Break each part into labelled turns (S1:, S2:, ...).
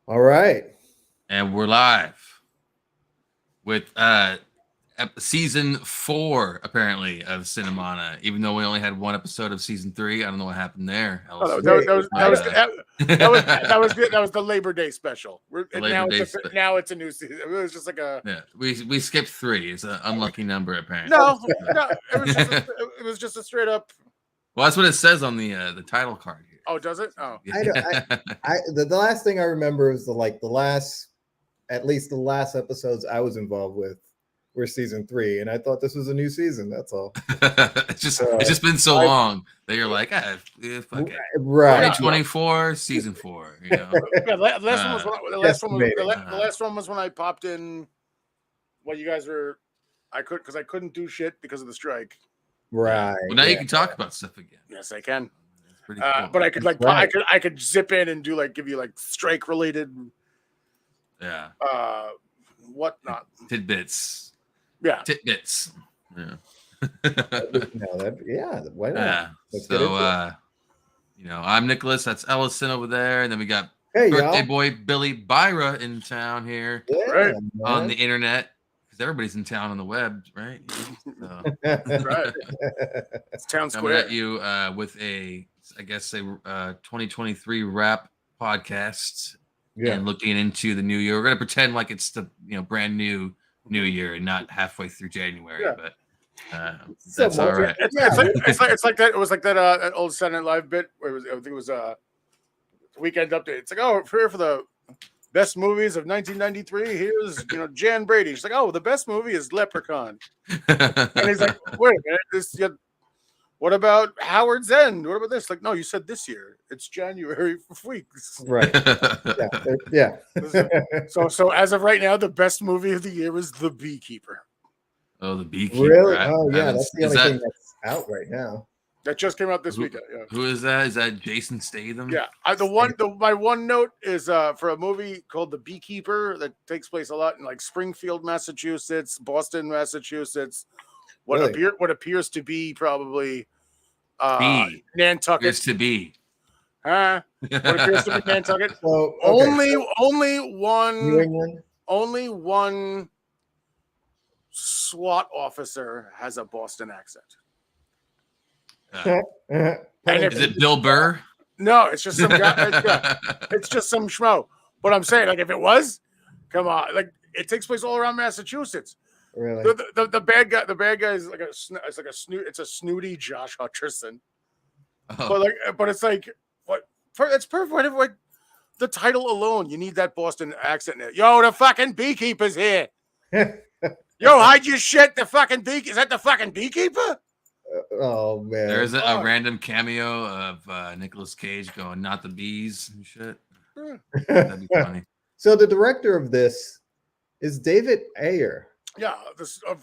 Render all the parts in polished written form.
S1: All right.
S2: And we're live with season 4, apparently, of Cinemana. Even though we only had one episode of season 3, I don't know what happened there.
S3: Oh,
S1: Wait,
S3: that was the Labor Day special. Now it's a new season. It was just like a
S2: we skipped 3. It's an unlucky number apparently.
S3: no. It was just a straight up.
S2: Well, that's what it says on the title card here.
S3: Oh, does it? Oh,
S1: The last thing I remember was at least the last episodes I was involved with were season 3, and I thought this was a new season. That's all.
S2: It's just been so long that you're like, fuck it.
S1: Right.
S2: 2024, season 4. You know.
S3: Yeah, the last one was when I popped in. Well, you guys were, I couldn't do shit because of the strike.
S1: Right.
S2: Well, now you can talk about stuff again.
S3: Yes, I can.
S2: It's pretty cool.
S3: But I could I could zip in and do give you strike related.
S2: Yeah.
S3: Whatnot.
S2: Tidbits.
S3: Yeah.
S2: Tidbits. Yeah.
S1: Why not?
S2: Yeah. So, I'm Nicholas. That's Ellison over there. And then we got birthday boy Billy Byra in town here on the internet. Because everybody's in town on the web, right? So,
S3: right. It's town square.
S2: Coming at you with a 2023 wrap podcast. Yeah. And looking into the new year. We're going to pretend like it's the brand new year and not halfway through January. Yeah. But that's all right.
S3: It's like that. It was like that old Saturday Night Live bit where I think it was Weekend Update. It's like, oh, here for the best movies of 1993. Here's Jan Brady. She's like, oh, the best movie is Leprechaun. And he's like, wait a minute, what about Howard's End? What about this? Like, no, you said this year. It's January for weeks.
S1: Right. Yeah.
S3: So as of right now, the best movie of the year is The Beekeeper.
S2: Oh, The Beekeeper.
S1: Really? Oh, yeah. That's the only thing that's out right now.
S3: That just came out this weekend. Yeah.
S2: Who is that? Is that Jason Statham?
S3: Yeah. My one note is for a movie called The Beekeeper that takes place a lot in Springfield, Massachusetts, Boston, Massachusetts. What appears to be probably Nantucket.
S2: Appears to be.
S3: What appears to be Nantucket.
S1: So,
S3: only one SWAT officer has a Boston accent.
S2: Is it Bill Burr?
S3: No, it's just some guy. It's just some schmo. But I'm saying, if it was, come on, it takes place all around Massachusetts.
S1: Really?
S3: The bad guy is it's a snooty Josh Hutcherson. Oh. But it's what? It's perfect. The title alone, you need that Boston accent. Yo, the fucking beekeeper's here. Yo, hide your shit. The fucking is that the fucking beekeeper?
S1: Oh man!
S2: There's a random cameo of Nicolas Cage going, "Not the bees" and shit. That'd be funny.
S1: So the director of this is David Ayer.
S3: Yeah,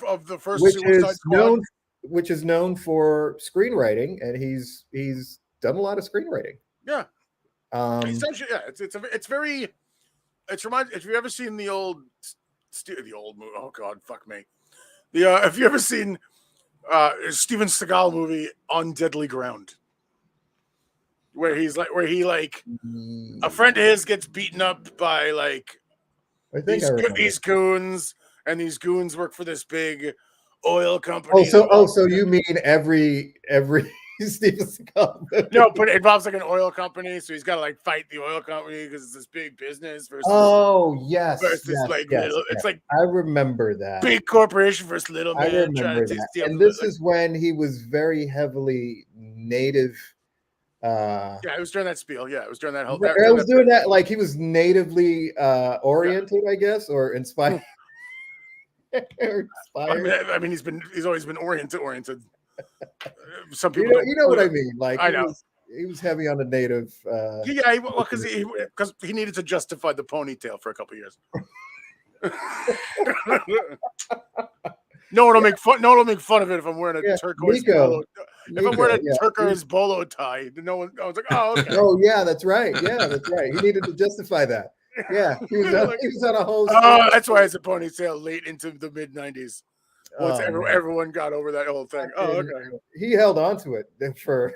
S3: of the first Suicide Squad,
S1: which is known for screenwriting, and he's done a lot of screenwriting.
S3: Yeah, essentially, yeah. It's very. It's reminds. If you ever seen the old movie, oh god, fuck me. Have you ever seen Steven Seagal movie On Deadly Ground? Where he a friend of his gets beaten up by these goons. And these goons work for this big oil company.
S1: So you mean every Steven Seagal?
S3: No, but it involves an oil company, so he's got to fight the oil company because it's this big business versus.
S1: Oh yes,
S3: it's
S1: I remember that
S3: big corporation versus little man.
S1: I remember that, and this is when he was very heavily native.
S3: Yeah, it was during that spiel. Yeah, it was during that whole.
S1: I was doing that he was natively oriented, I guess, or inspired.
S3: I mean, he's always been oriented. Some people,
S1: you know what I mean.
S3: I know
S1: he was heavy on the native.
S3: Yeah, because he needed to justify the ponytail for a couple of years. No one will make fun of it if I'm wearing a turquoise bolo. If I'm wearing a turquoise bolo tie, no one's like, oh, okay.
S1: Oh yeah, that's right. Yeah, that's right. He needed to justify that. Yeah, he was on a whole.
S3: Oh, that's why it's a ponytail late into the mid '90s. Once everyone got over that whole thing. Oh, okay.
S1: He held on to it for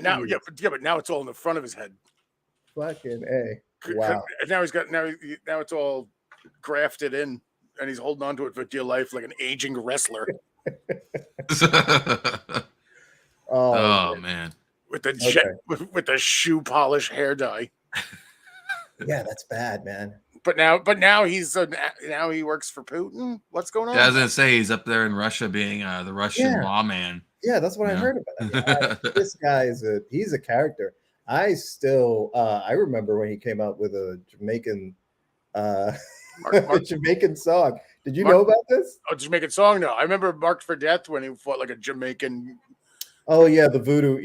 S3: now. Yeah, but now it's all in the front of his head.
S1: Fucking A. Wow.
S3: Now it's all grafted in, and he's holding on to it for dear life like an aging wrestler.
S2: Oh man.
S3: With the shoe polish hair dye.
S1: Yeah, that's bad, man.
S3: But now he works for Putin. What's going on?
S2: Yeah, I was gonna say he's up there in Russia being the Russian lawman.
S1: Yeah, that's what I heard about. This guy he's a character. I remember when he came out with a Jamaican Jamaican song. Did you know about this?
S3: Oh, Jamaican song? No, I remember Marked for Death when he fought like a Jamaican.
S1: Oh yeah, the voodoo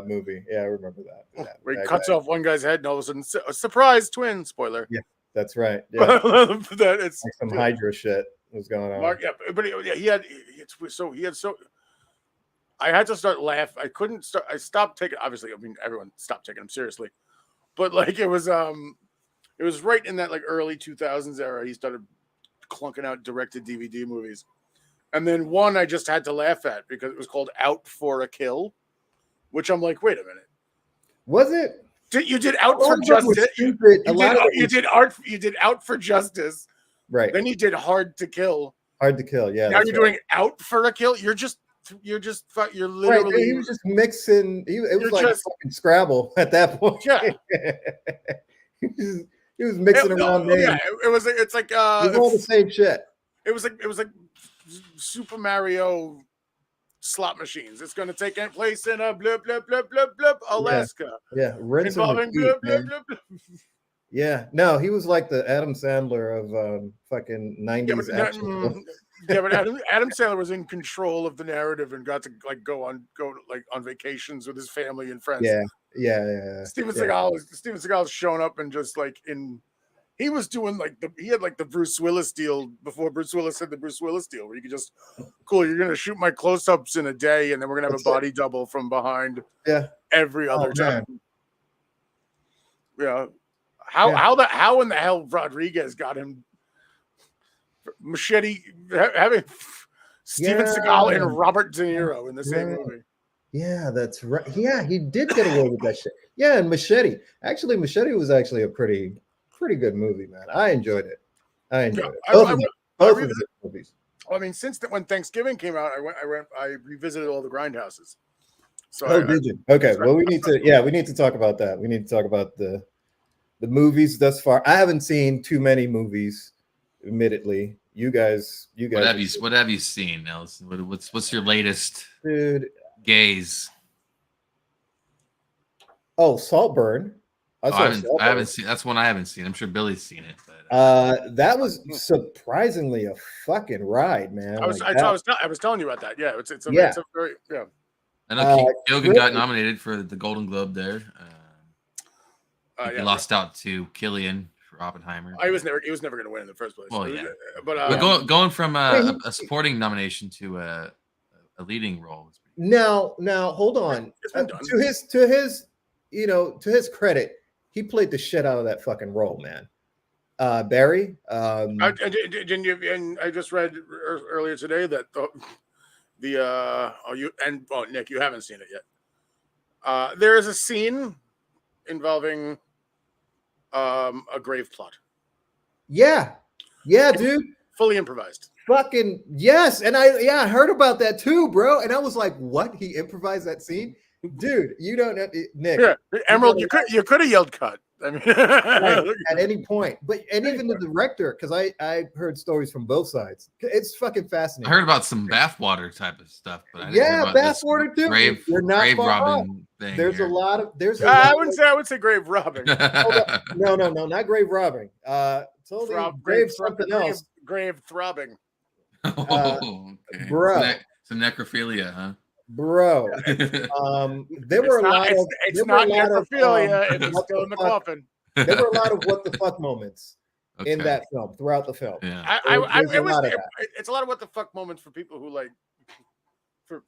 S1: movie. Yeah, I remember that.
S3: Where he cuts off one guy's head and all of a sudden, a surprise twin. Spoiler.
S1: Yeah, that's right. Yeah,
S3: it's
S1: like some Hydra shit was going on.
S3: He had I had to start laughing. I couldn't start. I stopped taking. Obviously, I mean, everyone stopped taking him seriously, but like it was right in that like early 2000s era. He started clunking out directed DVD movies. And then one I just had to laugh at because it was called Out for a Kill, which I'm like, wait a minute.
S1: Was it?
S3: You did Out for Justice. You did Out for Justice.
S1: Right.
S3: Then you did Hard to Kill.
S1: Hard to Kill, yeah.
S3: Now you're doing Out for a Kill. You're literally.
S1: Right, he was just mixing. It was like fucking Scrabble at that point.
S3: Yeah.
S1: he was mixing around names.
S3: Yeah, it's like
S1: it was all the same shit.
S3: It was like Super Mario slot machines. It's going to take place in a blah blah blah blah blah Alaska.
S1: Yeah, rinse
S3: involving blah blah blah blah.
S1: Yeah, no, he was like the Adam Sandler of fucking 90s action.
S3: But Adam Sandler was in control of the narrative and got to like go on vacations with his family and friends.
S1: Yeah.
S3: Steven Seagal's shown up and just like he was doing he had the Bruce Willis deal before Bruce Willis had the Bruce Willis deal where you could just, cool, you're going to shoot my close-ups in a day and then we're going to have a body double from behind every other time. Yeah. How in the hell Rodriguez got him machete having Steven Seagal and Robert De Niro in the same movie.
S1: Yeah, that's right. Yeah, he did get away with that shit. Yeah, and Machete. Actually, Machete was actually a pretty good movie, man. I enjoyed it. Both of the movies.
S3: Well, I mean, since when Thanksgiving came out, I revisited all the Grindhouses. So
S1: did you? Okay. Well, we need to talk about that. We need to talk about the movies thus far. I haven't seen too many movies, admittedly. You guys.
S2: What have you seen, Nelson? What's your latest gaze?
S1: Oh, Saltburn.
S2: I haven't seen. That's one I haven't seen. I'm sure Billy's seen it. But,
S1: that was surprisingly a fucking ride, man.
S3: I was telling you about that. Yeah, it's a very
S2: I know Kilgan got nominated for the Golden Globe there. He lost out to Killian for Oppenheimer.
S3: He was never going to win in the first place.
S2: Well, yeah, but going from a supporting nomination to a leading role.
S1: Now, hold on.
S3: It's been done.
S1: To his credit, he played the shit out of that fucking role, man. Barry.
S3: Didn't you? And I just read earlier today that Nick, you haven't seen it yet. There is a scene involving a grave plot.
S1: Yeah, dude.
S3: Fully improvised.
S1: Fucking yes, and I heard about that too, bro. And I was like, "What? He improvised that scene, dude? You don't know, Nick.
S3: Yeah, Emerald, you could have yelled cut. I mean,
S1: at any point, and even the director, because I heard stories from both sides. It's fucking fascinating.
S2: I heard about some bathwater type of stuff, but I
S1: bathwater too.
S2: You're not grave robbing thing.
S1: There's a lot of
S3: I would say grave robbing.
S1: No, not grave robbing. Grave something else.
S3: Grave throbbing.
S2: Okay.
S1: Bro,
S2: some necrophilia, huh?
S1: Bro, there were a lot of.
S3: It's not necrophilia. It's still in the coffin.
S1: There were a lot of what the fuck moments in that film throughout the film.
S2: Yeah,
S3: it's a lot of what the fuck moments for people who like for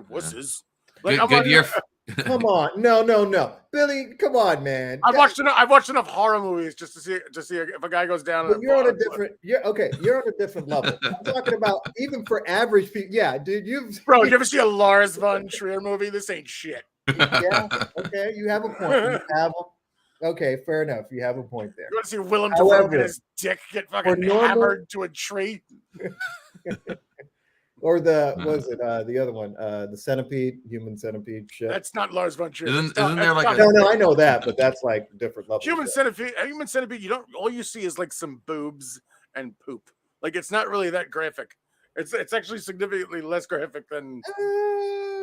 S3: wusses.
S2: Good year.
S1: Come on, no, Billy, come on, man.
S3: I've watched enough horror movies just to see if a guy goes down.
S1: But you're on a different level. I'm talking about even for average people. Yeah, dude, you
S3: ever see a Lars von Trier movie? This ain't shit.
S1: Yeah, okay, you have a point. Okay, fair enough. You have a point there.
S3: You want to see Willem Dafoe get his dick get fucking hammered to a tree?
S1: Or the other one, the centipede, human centipede shit.
S3: That's not Lars von Trier.
S2: Isn't there like
S1: no, I know that, but that's like different level.
S3: Human centipede, all you see is like some boobs and poop. Like it's not really that graphic. It's actually significantly less graphic than.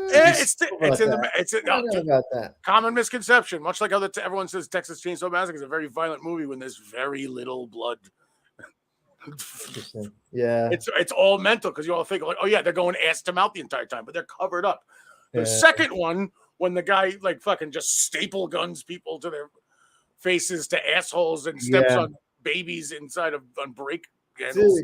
S3: It's
S1: about that.
S3: Common misconception, much like how everyone says Texas Chainsaw Massacre is a very violent movie when there's very little blood.
S1: Yeah,
S3: it's all mental because you all think like, oh yeah, they're going ass to mouth the entire time, but they're covered up. The second one, when the guy like fucking just staple guns people to their faces to assholes and steps on babies inside on brake handles.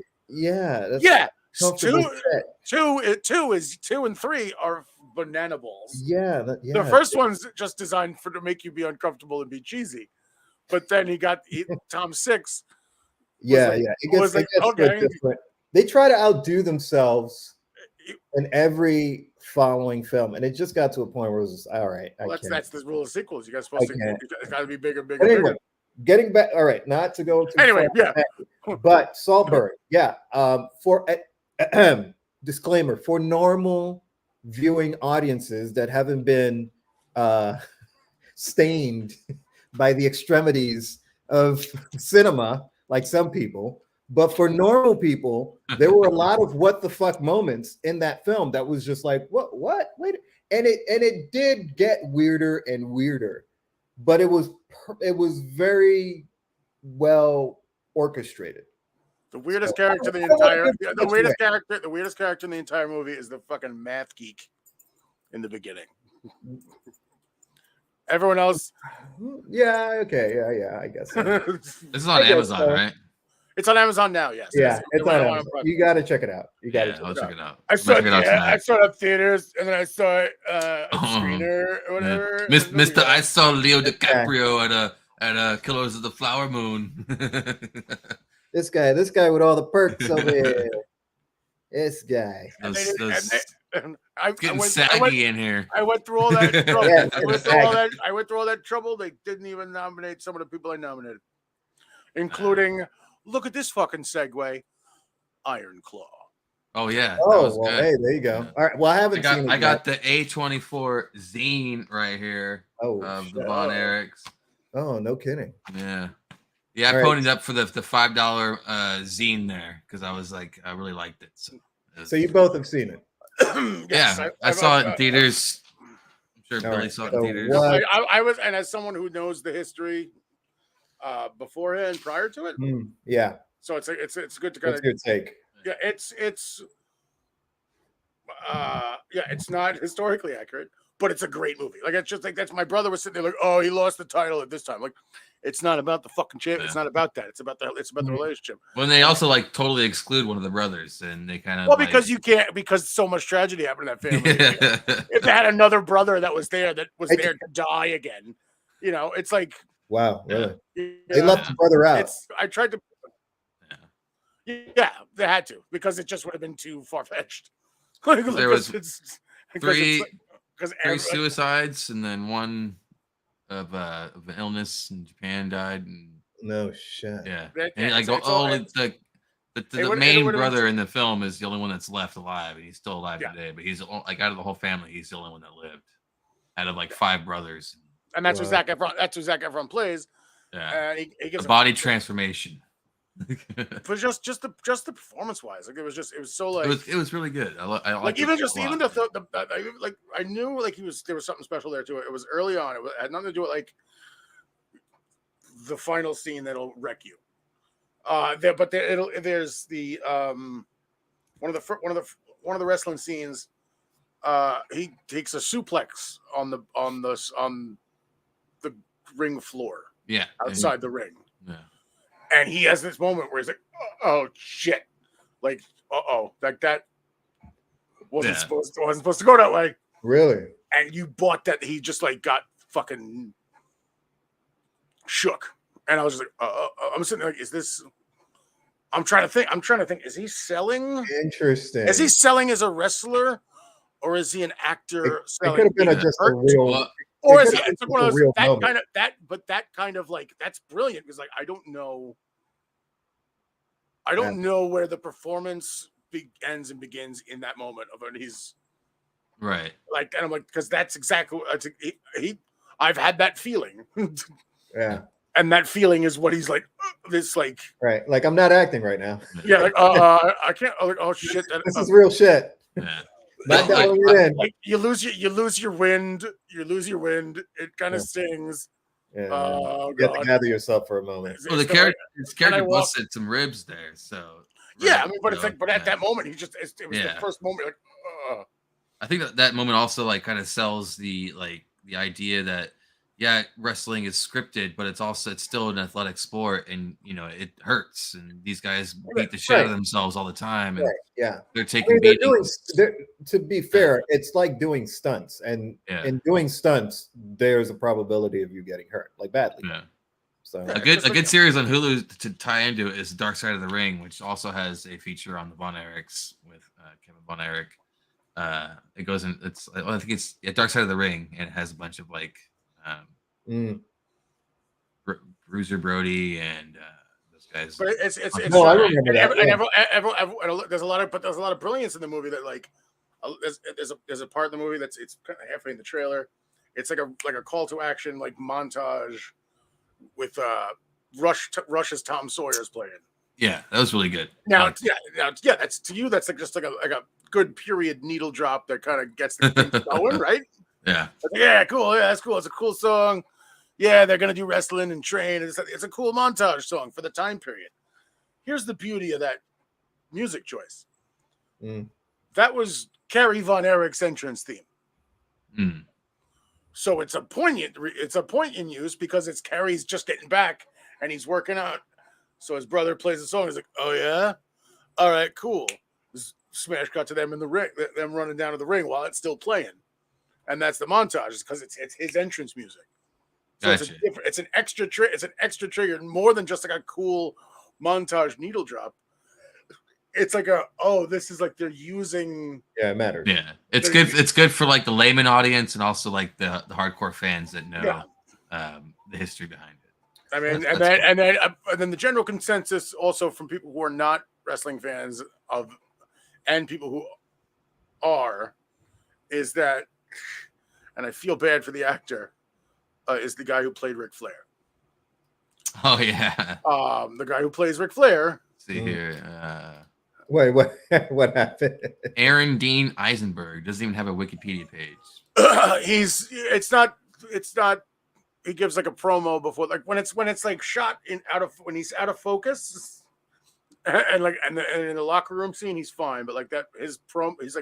S3: Two and three are banana balls. The first one's just designed to make you be uncomfortable and be cheesy, but then Tom Six.
S1: It gets different. They try to outdo themselves in every following film, and it just got to a point where it was just, all right.
S3: That's the rule of sequels. You guys supposed to it's got to be bigger, bigger. But
S1: anyway, getting back. All right, not to go too far, but Saltburn, for disclaimer for normal viewing audiences that haven't been stained by the extremities of cinema. Like some people, but for normal people, there were a lot of what the fuck moments in that film that was just like, what, wait, and it did get weirder and weirder, but it was very well orchestrated.
S3: The weirdest character in the weirdest character in the entire movie is the fucking math geek in the beginning. Everyone else,
S1: I guess so.
S2: This is on Amazon, right?
S3: It's on Amazon now. Yes.
S1: Yeah, it's on Amazon. You got to check it out.
S2: I'll check it out.
S3: I saw it at theaters, and then I saw it at screener or whatever.
S2: Mr. I saw Leo DiCaprio at a Killers of the Flower Moon.
S1: This guy with all the perks over here. This guy.
S2: It's getting saggy in here.
S3: I went through all that trouble. I went through all that trouble. They didn't even nominate some of the people I nominated, including look at this fucking segue, Iron Claw.
S2: Oh yeah.
S1: Hey, there you go. All right. Well, I
S2: got the A24 zine right here. Of the Von Erichs.
S1: Oh, no kidding.
S2: Yeah. I ponied up for the $5 zine there because I was like, I really liked it.
S1: So you both have seen it.
S2: Yes, I saw it in theaters. I'm sure Billy saw it in theaters.
S3: I was, and as someone who knows the history beforehand, prior to it, So it's good to kind of
S1: good take.
S3: Yeah, it's not historically accurate, but it's a great movie. Like it's just like that's my brother was sitting there like, oh, he lost the title at this time. Like, it's not about the fucking champ. It's not about that. It's about the relationship.
S2: When they also like totally exclude one of the brothers, and they kind of
S3: because you can't because so much tragedy happened in that family. If they had another brother that was there to die again, it's like
S1: wow, really? They left the brother out.
S3: I tried to. Yeah, they had to because it just would have been too far fetched.
S2: There was three suicides, and then one of an illness in Japan died. And
S1: no shit.
S2: Yeah, and like the main brother in the film is the only one that's left alive, and he's still alive today. But he's like out of the whole family, he's the only one that lived out of like 5 brothers.
S3: And that's what Zac Efron. That's who Zac Efron plays.
S2: Yeah, he gives a body transformation.
S3: But just the performance wise, like it was so like
S2: it was really good. I
S3: like even the I knew like there was something special there too. It was early on. It had nothing to do with like the final scene that'll wreck you. There's the one of the wrestling scenes. He takes a suplex on the ring floor.
S2: Yeah,
S3: outside the ring.
S2: Yeah.
S3: And he has this moment where he's like, "Oh shit!" Like, like that wasn't supposed to go that way.
S1: Really?
S3: And you bought that he just like got fucking shook, and I was just like, I'm sitting there like, is this? I'm trying to think. Is he selling?
S1: Interesting.
S3: Is he selling as a wrestler, or is he an actor?
S1: It could have been just a real.
S3: Or is it's like one of those that kind of like that's brilliant because like I don't know where the performance ends and begins in that moment of when he's
S2: right.
S3: Like, and I'm like, because that's exactly what I've had that feeling.
S1: Yeah.
S3: And that feeling is what he's like, this like,
S1: right. Like, I'm not acting right now.
S3: Yeah. Like, I can't, like, oh shit.
S1: This is real shit.
S2: Yeah.
S3: Like you lose your wind. It kind of stings.
S1: Yeah, you have to gather yourself for a moment.
S2: Well, his character busted some ribs there, so
S3: yeah. I mean, but it's like, but at that moment, it was the first moment. Like,
S2: I think that moment also like kind of sells the idea that wrestling is scripted, but it's still an athletic sport, and it hurts, and these guys beat the shit out of themselves all the time, and they're taking beatings.
S1: To be fair, it's like doing stunts, and in doing stunts, there's a probability of you getting hurt, like badly.
S2: Yeah.
S1: So
S2: a good series on Hulu to tie into it is Dark Side of the Ring, which also has a feature on the Von Erichs with Kevin Von Erich. It goes in. I think it's Dark Side of the Ring, and it has a bunch of like Bruiser Brody and those guys.
S3: But it's
S1: I remember that.
S3: There's a lot of brilliance in the movie that like there's a part in the movie it's kind of halfway in the trailer. It's like a call to action like montage with Rush's Tom Sawyer's playing.
S2: Yeah, that was really good.
S3: Now that's to you. That's like just like a good period needle drop that kind of gets the thing going, right?
S2: Yeah.
S3: Yeah, cool. Yeah, that's cool. It's a cool song. Yeah, they're gonna do wrestling and train. It's a cool montage song for the time period. Here's the beauty of that music choice. That was Kerry Von Erich's entrance theme. So it's a poignant use because it's Kerry's just getting back and he's working out. So his brother plays the song. He's like, "Oh yeah, all right, cool." Smash cut to them in the ring, them running down to the ring while it's still playing, and that's the montage because it's his entrance music. So
S2: gotcha.
S3: it's an extra trigger, more than just like a cool montage needle it's like this is like they're using.
S1: Yeah, it matters.
S2: Yeah, it's good. It's good for like the layman audience and also like the hardcore fans that know the history behind it.
S3: I mean, and then the general consensus also from people who are not wrestling fans of, and people who are, is that, and I feel bad for the actor, is the guy who played Ric Flair.
S2: Oh yeah.
S3: The guy who plays Ric Flair.
S2: Let's see here.
S1: Wait, what happened?
S2: Aaron Dean Eisenberg doesn't even have a Wikipedia page.
S3: It's not. He gives like a promo before, like when it's like shot when he's out of focus, and in the locker room scene he's fine, but like that his promo he's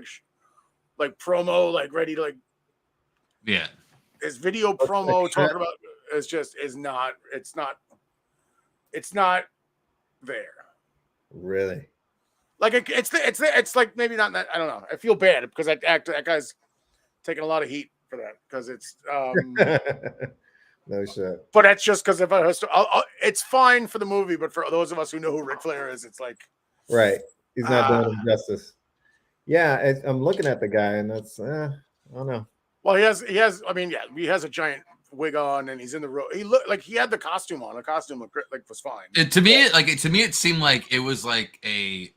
S3: like promo like ready to like his video promo talking about is not there.
S1: Really?
S3: Like it's like maybe not that, I don't know. I feel bad because that guy's taking a lot of heat for that because it's
S1: no shit.
S3: But that's just because if it's fine for the movie, but for those of us who know who Ric Flair is, it's like
S1: right. He's not doing him justice. Yeah, I'm looking at the guy, and that's I don't know.
S3: Well, he has. I mean, he has a giant wig on, and he's in the road. He looked like he had the costume on. The costume was fine.
S2: To me, it seemed like it was like a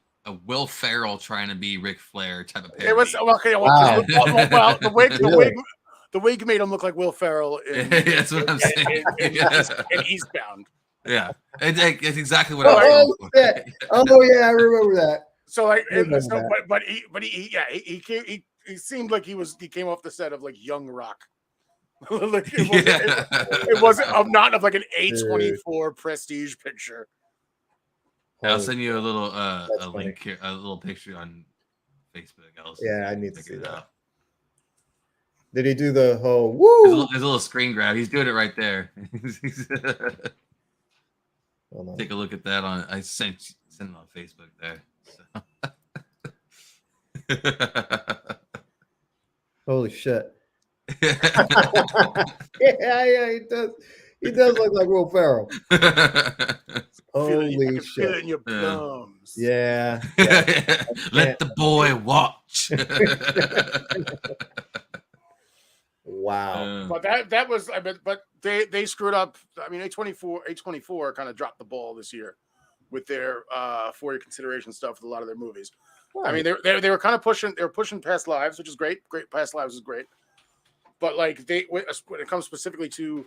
S2: Will Ferrell trying to be Ric Flair type of parody.
S3: It was okay. Well, the wig made him look like Will Ferrell.
S2: That's what I'm saying.
S3: In Eastbound.
S2: Yeah, it's exactly what I was.
S1: Oh yeah, I remember that.
S3: So like, he seemed like he came off the set of like Young Rock. Like it wasn't not of like an A24 prestige picture.
S2: I'll send you a little link here, a little picture on Facebook.
S1: Yeah, I need to see that. Did he do the whole woo?
S2: There's a little screen grab. He's doing it right there. Take a look at that I sent it on Facebook there. So.
S1: Holy shit. yeah, he does look like Will Ferrell. Holy shit.
S3: Feel it in your plums.
S1: Yeah.
S2: Let the boy watch.
S1: Wow.
S3: But that was, I mean, but they screwed up. I mean, A24 kind of dropped the ball this year with their for your consideration stuff with a lot of their movies. Right. I mean, they were kind of pushing Past Lives, which is great. Past Lives is great. But like when it comes specifically to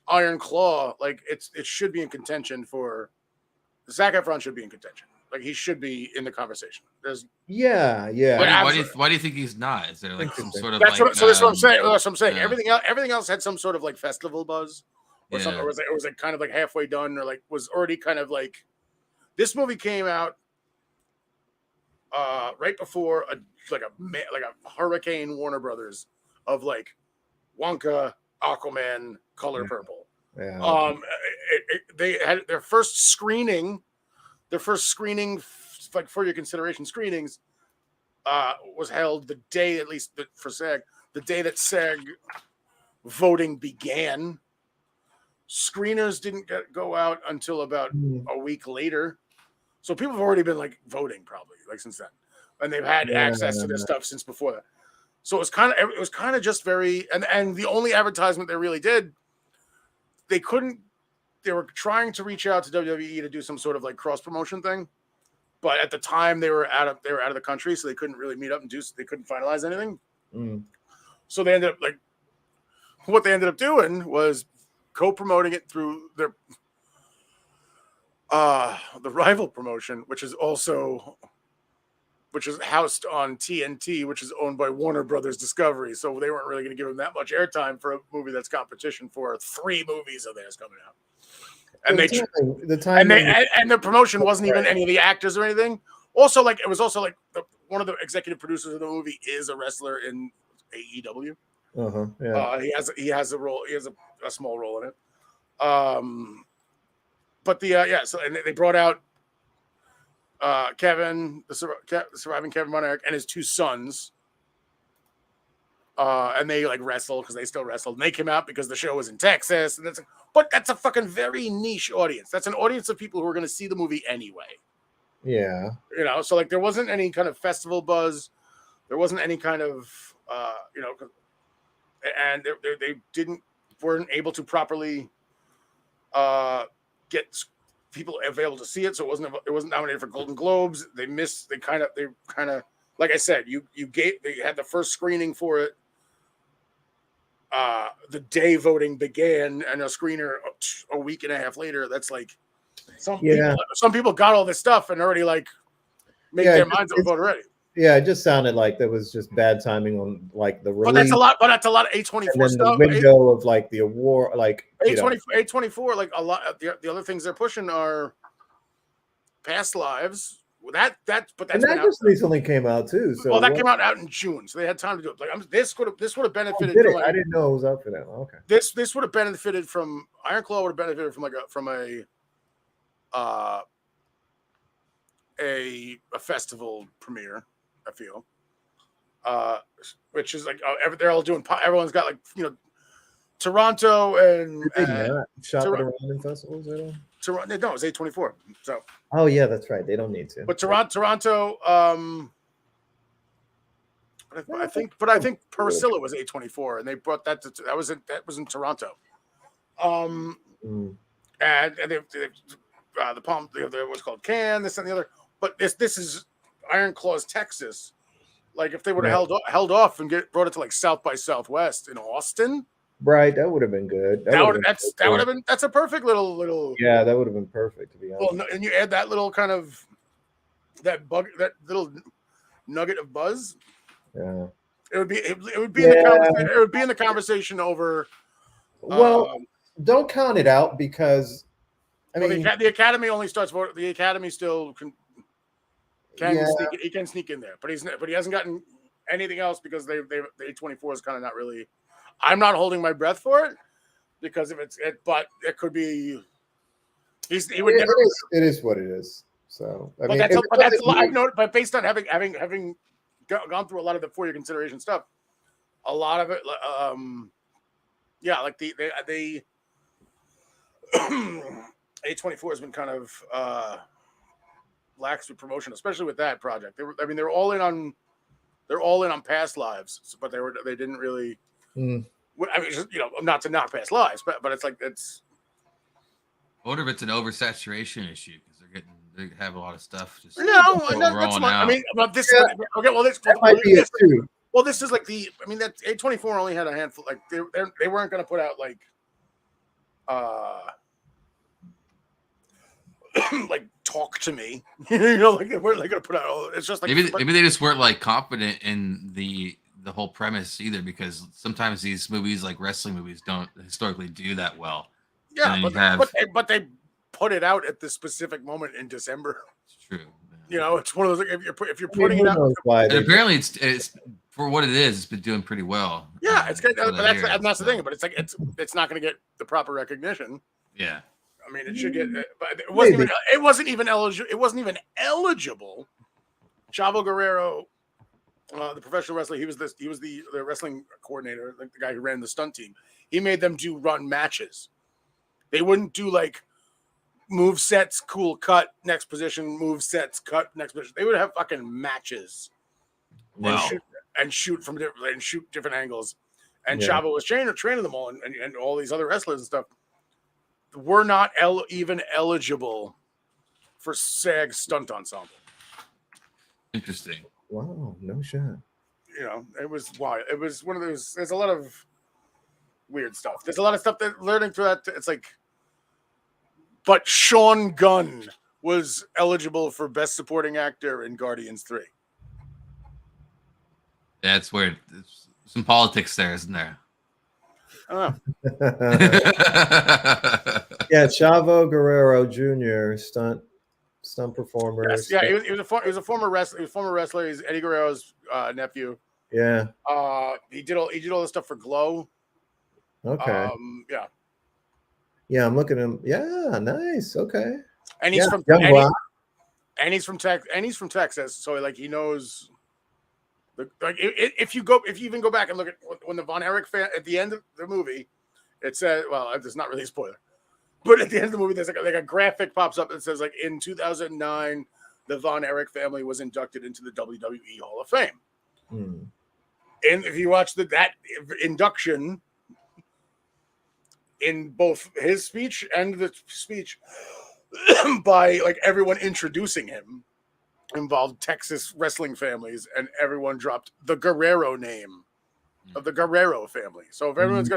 S3: Iron Claw, like it should be in contention for Zac Efron should be in contention. Like he should be in the conversation.
S1: Yeah.
S2: Why do you think he's not? Is there like some sort of
S3: that's
S2: like?
S3: That's what I'm saying. That's what I'm saying. Yeah. Everything else had some sort of like festival buzz, or something, or was it kind of like halfway done, or like was already kind of like. This movie came out right before a hurricane Warner Brothers of like Wonka, Aquaman, Color Purple.
S1: Yeah.
S3: They had their first screening, like for your consideration screenings, was held the day, at least for SAG, the day that SAG voting began. Screeners didn't go out until about a week later. So people have already been like voting probably like since then, and they've had access to this stuff since before that. So it was kind of just very, and the only advertisement they really did, they were trying to reach out to WWE to do some sort of like cross promotion thing, but at the time they were out of the country, so they couldn't really meet up and they couldn't finalize anything. So they ended up what they ended up doing was co-promoting it through their the rival promotion, which is housed on TNT, which is owned by Warner Brothers Discovery. So they weren't really going to give them that much airtime for a movie that's competition for 3 movies of theirs coming out. And the promotion wasn't even any of the actors or anything. Also, like it was also like one of the executive producers of the movie is a wrestler in AEW. He has a role. He has a small role in it. But so and they brought out Kevin, the surviving Kevin Von Erich, and his 2 sons. And they like wrestled because they still wrestled. And they came out because the show was in Texas, and that's a fucking very niche audience. That's an audience of people who are going to see the movie anyway.
S1: Yeah,
S3: so like there wasn't any kind of festival buzz. There wasn't any kind of and they weren't able to properly get people available to see it, so it wasn't nominated for Golden Globes. They kind of like I said, they had the first screening for it the day voting began, and a screener a week and a half later. That's like some people got all this stuff and already like made their minds up about already.
S1: Yeah, it just sounded like there was just bad timing on like the release.
S3: But that's a lot of A24 stuff.
S1: The window of like the award, like
S3: A24, like a lot. The other things they're pushing are Past Lives. That
S1: just recently came out too. So
S3: that came out in June, so they had time to do it. Like this would have benefited.
S1: I didn't know it was out for that. Okay.
S3: This would have benefited from Iron Claw. Would have benefited from a festival premiere. I feel, which is like they're all doing. Everyone's got like Toronto and
S1: shop it around in festivals at all.
S3: Toronto, no, it's A24. So.
S1: Oh yeah, that's right. They don't need to.
S3: But Toronto. I think Priscilla was A24, and they brought that that was in Toronto. And they the Palm, what's called Cannes, this and the other. But this is Iron Claws, Texas. Like if they would have held off and brought it to like South by Southwest in Austin.
S1: Right, that would have been good.
S3: That's a perfect little.
S1: Yeah, that would have been perfect to be honest.
S3: Well, and you add that little kind of that little nugget of buzz.
S1: Yeah,
S3: it would be in the conversation over.
S1: Well, don't count it out because
S3: the Academy only starts voting. The Academy still he can sneak in there, but he hasn't gotten anything else because the A24 is kind of not really. I'm not holding my breath for it because but it could be. He would never.
S1: It is what it is. So,
S3: but based on having gone through a lot of the for your consideration stuff, a lot of it, like they A24 has been kind of lax with promotion, especially with that project. They're all in on Past Lives, but they didn't really. I mean, just, not to knock past lives, but it's like it's.
S2: I wonder if it's an oversaturation issue because they have a lot of stuff. Just
S3: That's fine. I mean, but this.
S1: Yeah,
S3: Okay, well, this
S1: might be it too.
S3: Well, this is like that A24 only had a handful. Like they weren't going to put out like, like talk to me. Like they weren't going to put out. It's just like
S2: maybe they just weren't like confident in the whole premise either, because sometimes these movies, like wrestling movies, don't historically do that well.
S3: Yeah, but they put it out at the specific moment in December.
S2: It's true.
S3: It's one of those. If you're putting it out,
S2: and apparently it's for what it is. It's been doing pretty well.
S3: Yeah, it's good. But that's the thing. But it's like it's not going to get the proper recognition.
S2: Yeah.
S3: I mean, it should get. But it wasn't even eligible. It wasn't even eligible. Chavo Guerrero, the professional wrestler, he was the wrestling coordinator, like the guy who ran the stunt team. He made them run matches. They wouldn't do like move sets, cool cut, next position, move sets, cut, next position. They would have fucking matches.
S2: Wow.
S3: And shoot different angles. And Chavo was training them all, and all these other wrestlers and stuff were not even eligible for SAG stunt ensemble.
S2: Interesting.
S1: Wow, no shot.
S3: It was wild. It was one of those. There's a lot of weird stuff. There's a lot of stuff that learning through that. It's like, but Sean Gunn was eligible for Best Supporting Actor in Guardians 3.
S2: That's weird. There's some politics there, isn't there?
S3: I don't
S1: know. Yeah, Chavo Guerrero Jr., stunt performer.
S3: Yes, yeah, he was a former wrestler. He was a former wrestler. He's Eddie Guerrero's nephew.
S1: Yeah.
S3: He did all this stuff for Glow.
S1: Okay.
S3: Yeah.
S1: Yeah, I'm looking at him. Yeah, nice. Okay.
S3: And he's from Texas, so like he knows. If you even go back and look at when the Von Erich fan at the end of the movie, it said, well, it's not really a spoiler, but at the end of the movie, there's like a graphic pops up that says like in 2009, the Von Erich family was inducted into the WWE Hall of Fame. And if you watch that induction in both his speech and the speech by like everyone introducing him, involved Texas wrestling families, and everyone dropped the Guerrero name of the Guerrero family. So if anyone's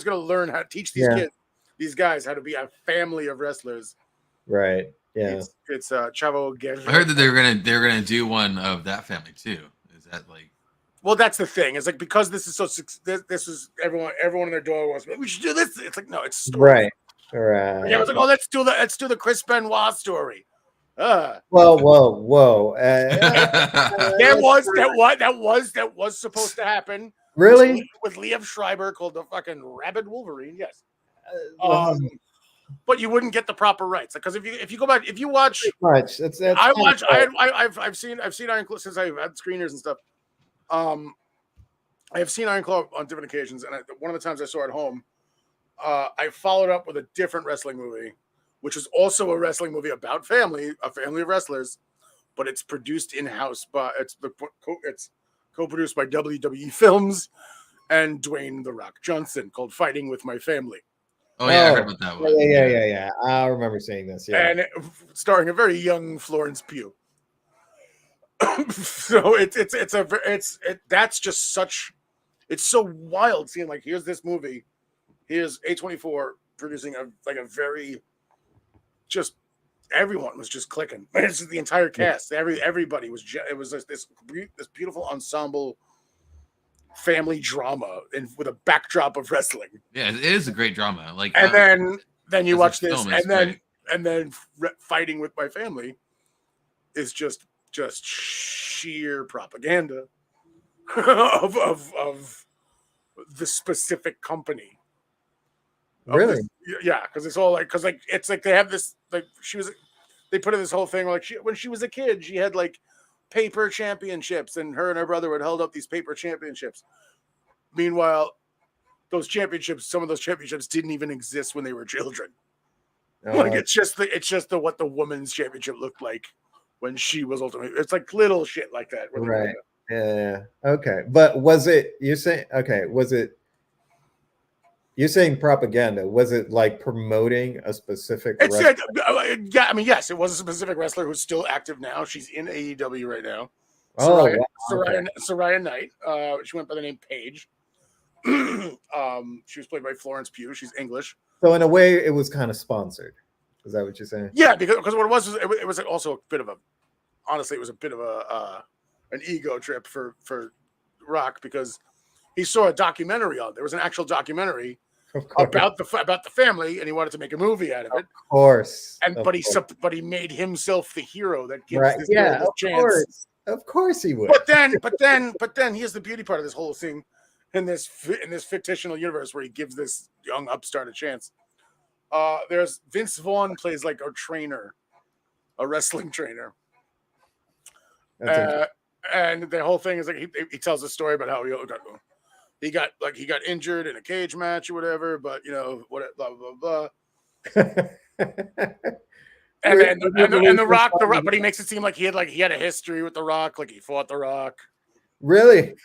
S3: gonna learn how to teach these guys how to be a family of wrestlers,
S1: right? Yeah,
S3: it's Chavo Guerrero.
S2: I heard that they're gonna do one of that family too. Is that like?
S3: Well, that's the thing. It's like because this is so this is everyone in their door wants. We should do this. It's like no, it's story.
S1: Right.
S3: Yeah, it's like let's do the Chris Benoit story.
S1: Whoa!
S3: That was supposed to happen.
S1: Really?
S3: With Liev Schreiber called the fucking Rabid Wolverine. Yes. But you wouldn't get the proper rights because if you go back, if you watch, I've seen Iron Claw since I've had screeners and stuff. I have seen Iron Claw on different occasions, and one of the times I saw it at home, I followed up with a different wrestling movie, which is also a wrestling movie about a family of wrestlers, but it's produced in-house it's co-produced by WWE Films and Dwayne "The Rock" Johnson, called Fighting with My Family.
S2: Oh yeah, I heard about that one.
S1: Yeah. I remember seeing this. Yeah,
S3: and starring a very young Florence Pugh. So that's just such. It's so wild seeing like here's this movie, here's A24 producing a very. Just everyone was just clicking. It's just the entire cast. Everybody was. It was this beautiful ensemble, family drama, and with a backdrop of wrestling.
S2: Yeah, it is a great drama. Like,
S3: and then you watch this, and then Fighting with My Family is just sheer propaganda of the specific company.
S1: Really?
S3: Yeah, because it's all like it's like they have this like they put in this whole thing like when she was a kid she had like paper championships and her brother would hold up these paper championships. Meanwhile, some of those championships didn't even exist when they were children. Like it's just what the women's championship looked like when she was ultimately. It's like little shit like that.
S1: Right. Yeah. Okay. But was it? You're saying okay? Was it You're saying propaganda. Was it like promoting a specific
S3: wrestler? Yeah, I mean, yes, it was a specific wrestler who's still active now. She's in AEW right now. Soraya, Soraya Knight. She went by the name Paige. She was played by Florence Pugh. She's English.
S1: So in a way, it was kind of sponsored. Is that what you're saying?
S3: Yeah, because what it was it was also a bit of an ego trip for Rock, because he saw a documentary on. There was an actual documentary about the family, and he wanted to make a movie out of it.
S1: Of course.
S3: But he made himself the hero that gives this girl this chance.
S1: Of course he would.
S3: But then here's the beauty part of this whole thing in this fictional universe where he gives this young upstart a chance. There's Vince Vaughn plays like a wrestling trainer. And the whole thing is like he tells a story about how he got injured in a cage match or whatever, but blah blah blah. and the Rock, but he makes it seem like he had a history with the Rock, like he fought the Rock.
S1: Really?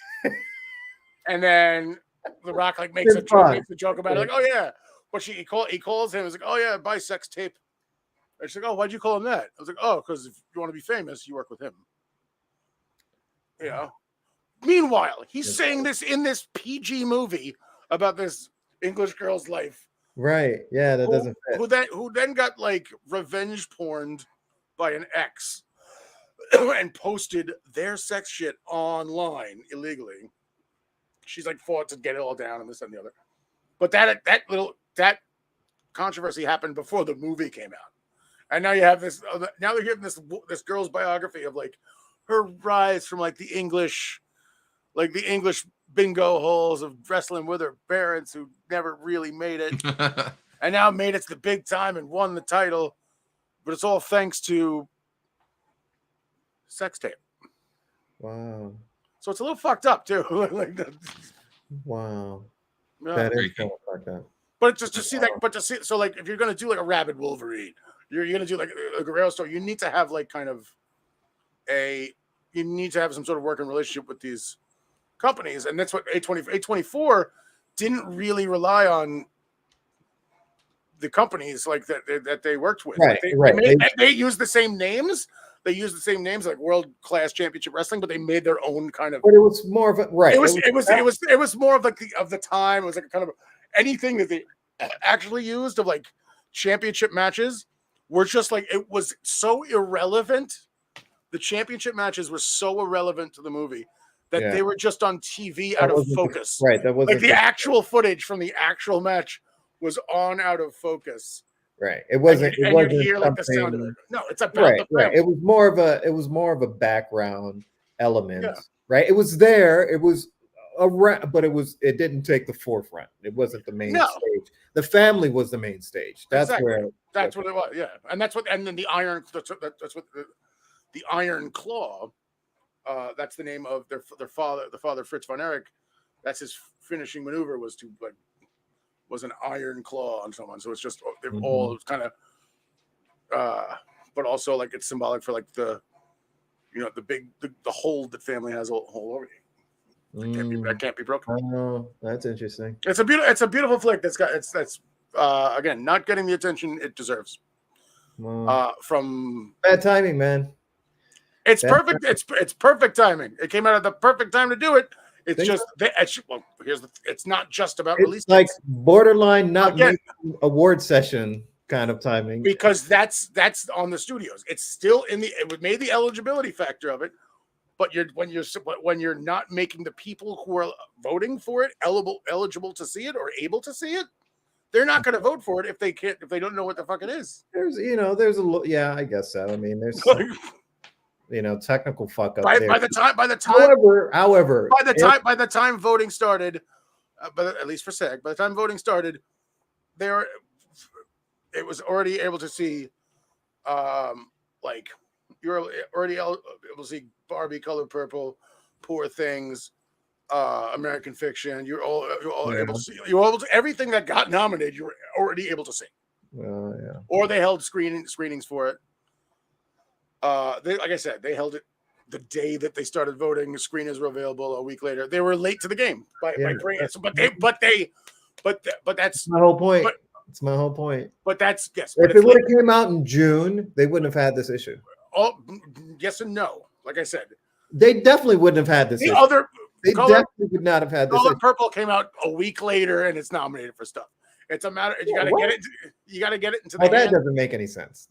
S3: And then the Rock makes a joke about it, like, oh yeah, but he calls him. He's like, oh yeah, buy sex tape. And she's like, oh, why'd you call him that? I was like, oh, because if you want to be famous, you work with him. Meanwhile, he's saying this in this PG movie about this English girl's life.
S1: Right. Yeah, that doesn't fit.
S3: Who then got revenge porned by an ex and posted their sex shit online illegally. She's fought to get it all down and this and the other. But that controversy happened before the movie came out. And now you have this. Now they're giving this girl's biography of her rise from the English bingo holes of wrestling with her parents who never really made it, and now made it to the big time and won the title. But it's all thanks to sex tape.
S1: Wow.
S3: So it's a little fucked up too.
S1: Wow.
S3: Yeah.
S1: That is kind of fucked up.
S3: But just to see so if you're gonna do a Rabid Wolverine, you're gonna do a Guerrero story, you need to have you need to have some sort of working relationship with these companies, and that's what A24 didn't really rely on the companies that they worked with.
S1: Right,
S3: they used the same names. They used the same names like World Class Championship Wrestling, but they made their own kind of.
S1: But it was more of a right.
S3: It was more of the time. It was kind of anything that they actually used of championship matches were just it was so irrelevant. The championship matches were so irrelevant to the movie that they were just on TV out of focus.
S1: Right. That wasn't
S3: the actual footage from the actual match was on out of focus.
S1: Right. It wasn't.
S3: And you'd hear the sound of it. No, it's about the family.
S1: Right. It was more of a background element. Yeah. Right. It was there. It was around, but it didn't take the forefront. It wasn't the main stage. The family was the main stage. That's what it was.
S3: Yeah. And then the Iron. That's what the Iron Claw. That's the name of their father. The father, Fritz von Erich. That's his finishing maneuver was an iron claw on someone. So it's just they've all kind of, but also it's symbolic for the hold that family has all over you. That can't be broken.
S1: Oh, that's interesting.
S3: It's a beautiful flick that's again not getting the attention it deserves.
S1: Wow.
S3: From
S1: bad timing, man.
S3: It's perfect. It's perfect timing. It came out at the perfect time to do it. It's just it's not just about release.
S1: It's borderline not award session kind of timing.
S3: Because that's on the studios. It's still it made the eligibility factor of it, but when you're not making the people who are voting for it eligible to see it or able to see it, they're not going to vote for it if they don't know what the fuck it is.
S1: There's I guess so. I mean, there's technical fuck up there.
S3: By the time.
S1: However,
S3: by the time voting started, but at least for SAG, by the time voting started, it was already able to see, you're already able to see Barbie, Color Purple, Poor Things, American Fiction. You're all able to see. You were able to everything that got nominated. You were already able to see.
S1: Yeah.
S3: Or they held screenings for it. Like I said, they held it the day that they started voting. Screeners were available a week later. They were late to the game by bringing it. But But that's
S1: my whole point. It's my whole point.
S3: But that's yes.
S1: If it would have came out in June, they wouldn't have had this issue.
S3: Oh, yes and no. Like I said,
S1: they definitely wouldn't have had this.
S3: They definitely
S1: would not have had this.
S3: Color Purple came out a week later, and it's nominated for stuff. It's a matter. You got to get it. You got to get it into the.
S1: That doesn't make any sense.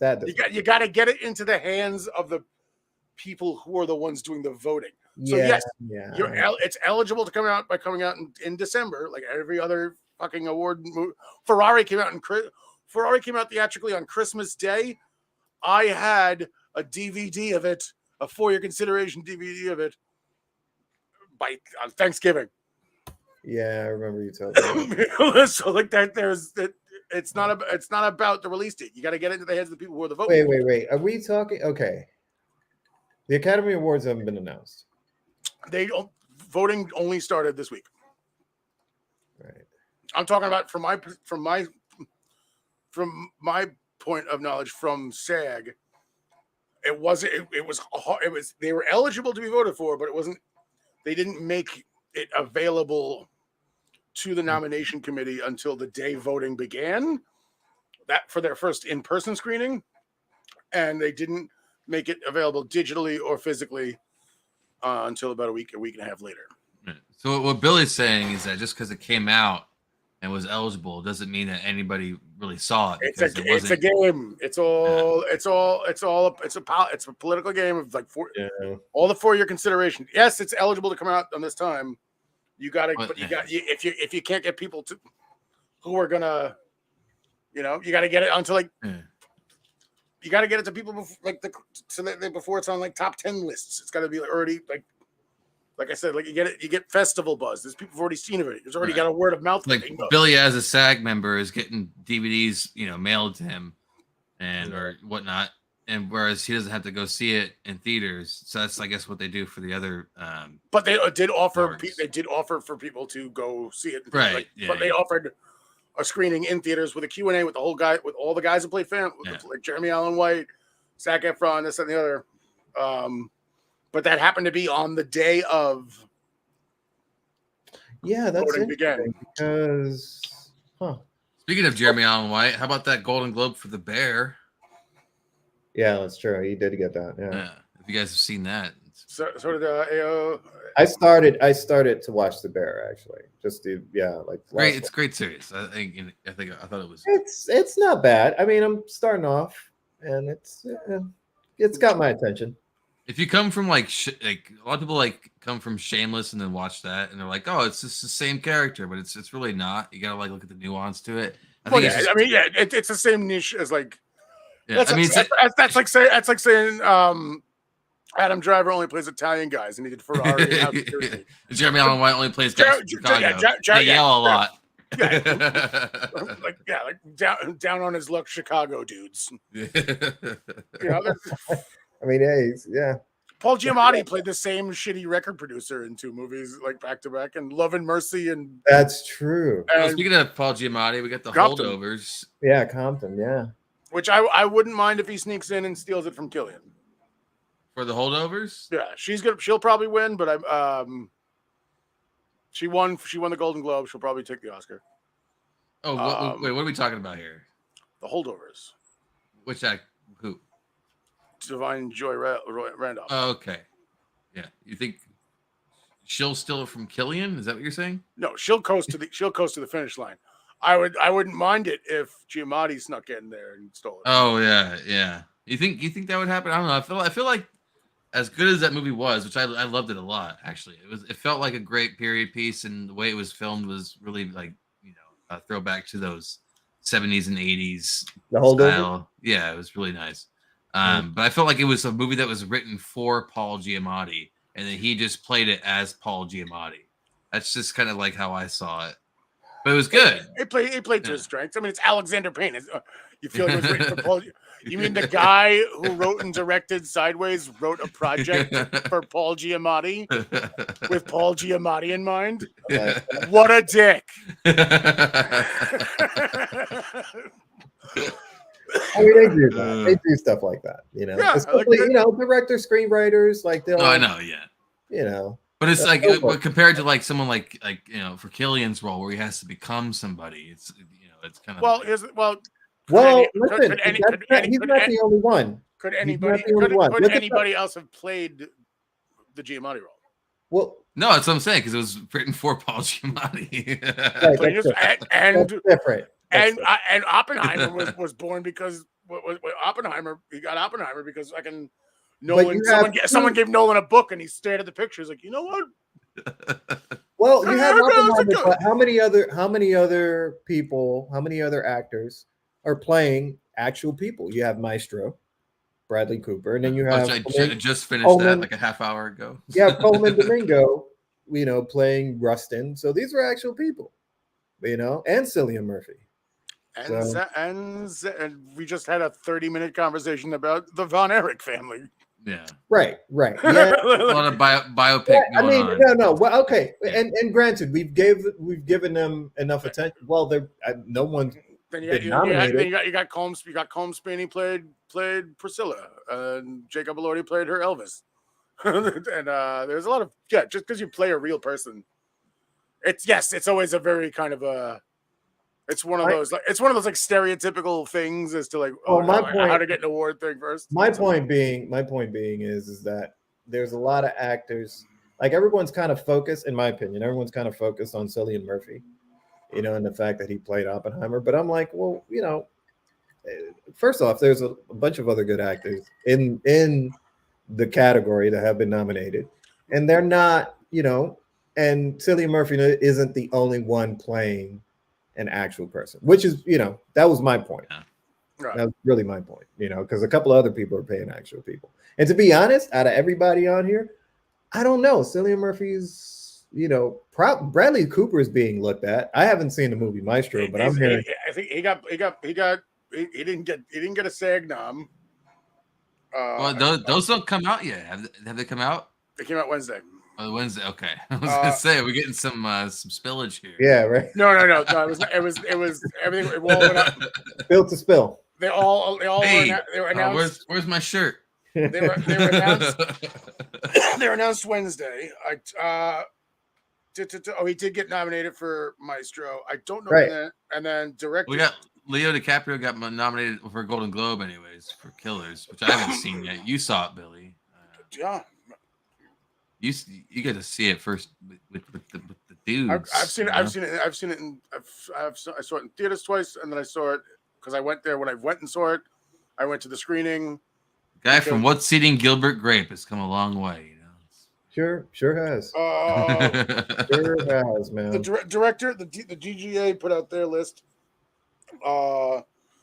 S3: You got to get it into the hands of the people who are the ones doing the voting. So yes, it's eligible to come out by coming out in December, like every other fucking award movie. Ferrari came out theatrically on Christmas Day. I had a DVD of it, a For Your Consideration DVD of it, on Thanksgiving.
S1: Yeah, I remember you telling me.
S3: So like that, it's not about the release date. You got to get into the heads of the people who are the voting.
S1: Wait. Are we talking? Okay. The Academy Awards haven't been announced.
S3: Voting only started this week.
S1: Right.
S3: I'm talking about from my point of knowledge from SAG. It was they were eligible to be voted for, but it wasn't. They didn't make it available to the nomination committee until the day voting began. That for their first in-person screening, and they didn't make it available digitally or physically until about a week and a half later.
S2: So what Billy's saying is that just because it came out and was eligible doesn't mean that anybody really saw it.
S3: It's a game. It's a political game of like all the 4-year consideration. Yes, it's eligible to come out on this time. If you can't get people to who are gonna, you got to get it onto like. You got to get it to people before it's on like top 10 lists. It's got to be already like I said, like you get festival buzz. There's people who've already seen it. There's already got a word of mouth.
S2: Like Billy, as a SAG member, is getting DVDs, mailed to him, or whatnot, and whereas he doesn't have to go see it in theaters. So that's, I guess, what they do for the other.
S3: But they did offer. They did offer for people to go see it.
S2: Right.
S3: But they offered a screening in theaters with a Q&A with all the guys who play like Jeremy Allen White, Zac Efron, this and the other. But that happened to be on the day of
S1: that's
S3: voting began.
S1: Because
S2: speaking of Jeremy Allen White, how about that Golden Globe for The Bear?
S1: Yeah, that's true. He did get that. Yeah.
S2: If you guys have seen that.
S3: So did AO.
S1: I started to watch The Bear, actually. Just to
S2: great. It's a great series. I thought it was.
S1: It's not bad. I mean, I'm starting off, and it's got my attention.
S2: If you come from like a lot of people come from Shameless and then watch that and they're like, oh, it's just the same character, but it's really not. You gotta look at the nuance to it.
S3: It's the same niche as like.
S2: Yeah,
S3: that's like saying Adam Driver only plays Italian guys, and he did Ferrari. And
S2: Jeremy Allen White only plays guys from Chicago. They yell a lot.
S3: Down on his luck, Chicago dudes.
S1: I mean,
S3: Paul Giamatti played the same shitty record producer in 2 movies, like back to back, and Love and Mercy, and
S1: that's true.
S2: Speaking of Paul Giamatti, we got the
S3: Compton.
S2: Holdovers.
S1: Yeah, Compton. Yeah,
S3: which I wouldn't mind if he sneaks in and steals it from Killian.
S2: For the Holdovers?
S3: Yeah, she'll probably win, but she won the Golden Globe. She'll probably take the Oscar.
S2: Oh, wait, what are we talking about here?
S3: The Holdovers.
S2: Which act? Who?
S3: Divine Joy Randolph.
S2: Oh, okay. Yeah, you think she'll steal it from Killian? Is that what you're saying?
S3: No, she'll coast to the finish line. I wouldn't mind it if Giamatti snuck in there and stole it.
S2: Oh yeah. You think that would happen? I don't know. I feel like as good as that movie was, which I loved it a lot. Actually, it felt like a great period piece, and the way it was filmed was really a throwback to those 70s and 80s style. Yeah, it was really nice. But I felt like it was a movie that was written for Paul Giamatti, and then he just played it as Paul Giamatti. That's just kind of like how I saw it. But it was good.
S3: He played to his strengths. I mean, it's Alexander Payne. You feel like it was written for Paul? You mean the guy who wrote and directed Sideways wrote a project for Paul Giamatti with Paul Giamatti in mind? What a dick!
S1: I mean, they do that. They do stuff like that, especially directors, screenwriters, like they'll.
S2: Oh, I know, yeah. But it's like compared to like someone like for Killian's role where he has to become somebody. It's it's kind of
S1: listen. He's not the only one.
S3: Could anybody else have played the Giamatti role?
S1: Well,
S2: no, that's what I'm saying because it was written for Paul Giamatti.
S3: That's different. And Oppenheimer was born because he got Oppenheimer because someone gave Nolan a book and he stared at the picture. He's like, you know what?
S1: Well, you have Oppenheimer, but how many other people, how many other actors are playing actual people? You have Maestro, Bradley Cooper, and then you have
S2: I just finished that like a half hour ago.
S1: Yeah, Coleman Domingo, playing Rustin. So these were actual people, and Cillian Murphy.
S3: And we just had a 30-minute conversation about the Von Erich family.
S2: Yeah.
S1: Right.
S2: Yeah. A lot of biopic.
S1: Yeah, I mean, no. Well, okay, and granted, we've given them enough attention. Well, no one's been nominated.
S3: You got Combs. You got Combs Spiney played Priscilla, and Jacob Elordi played her Elvis. And there's a lot of just because you play a real person, it's always a very kind of a. It's one of those like stereotypical things as to like how to get an award thing first.
S1: My point being is that there's a lot of actors, like everyone's kind of focused, in my opinion, everyone's kind of focused on Cillian Murphy, and the fact that he played Oppenheimer. But I'm like, well, first off, there's a bunch of other good actors in the category that have been nominated, and they're not, and Cillian Murphy isn't the only one playing an actual person, which is, that was my point.
S2: Yeah.
S1: Right. That was really my point, because a couple of other people are paying actual people. And to be honest, out of everybody on here, I don't know. Cillian Murphy's, Bradley Cooper is being looked at. I haven't seen the movie Maestro, but I'm hearing.
S3: I think he didn't get a SAG nom.
S2: Well, those don't come out yet. Have they come out?
S3: They came out Wednesday.
S2: Oh, Wednesday. Okay, I was gonna say we're getting some spillage here.
S1: Yeah, right.
S3: No. It was everything. It all went up.
S1: Spill to spill.
S3: They all
S2: hey,
S3: were announced.
S2: Where's my shirt?
S3: They were announced. They were announced Wednesday. He did get nominated for Maestro. I don't know.
S1: Right.
S3: And then director.
S2: We got Leo DiCaprio got nominated for a Golden Globe, anyways, for Killers, which I haven't seen yet. You saw it, Billy.
S3: Yeah.
S2: You get to see it first with the dudes.
S3: I've seen it. I saw it in theaters twice, and then I saw it because I went there when I went and saw it. I went to the screening.
S2: Guy from What's Eating Gilbert Grape has come a long way.
S1: Sure has. Sure has, man.
S3: The director, the DGA put out their list.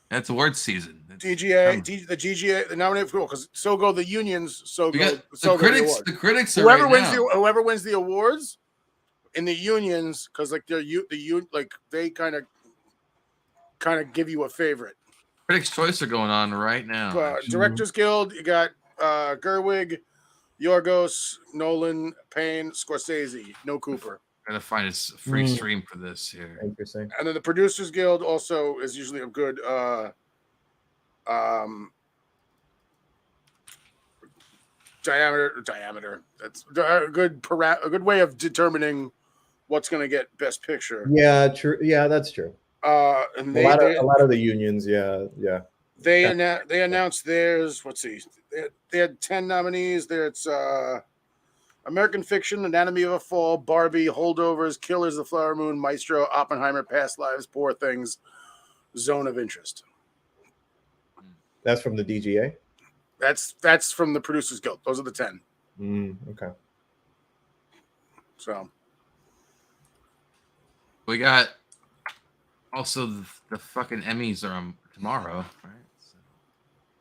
S2: That's award season.
S3: The GGA, the nominated for because so go the unions. So go
S2: the critics. The critics are
S3: whoever wins the awards in the unions because like they kind of give you a favorite.
S2: Critics' Choice are going on right now.
S3: Directors Guild, you got Gerwig, Yorgos, Nolan, Payne, Scorsese, no Cooper.
S2: Gotta find a free stream for this here.
S1: Interesting.
S3: And then the Producers Guild also is usually a good diameter. That's a good way of determining what's going to get Best Picture.
S1: Yeah, true. Yeah, that's true.
S3: And
S1: a lot of the unions, yeah.
S3: They announced theirs. Let's see. They had 10 nominees. There's American Fiction, Anatomy of a Fall, Barbie, Holdovers, Killers of the Flower Moon, Maestro, Oppenheimer, Past Lives, Poor Things, Zone of Interest.
S1: That's from the DGA?
S3: That's from the Producers Guild. Those are the 10.
S1: Okay.
S3: So.
S2: We got also the fucking Emmys are on tomorrow, right?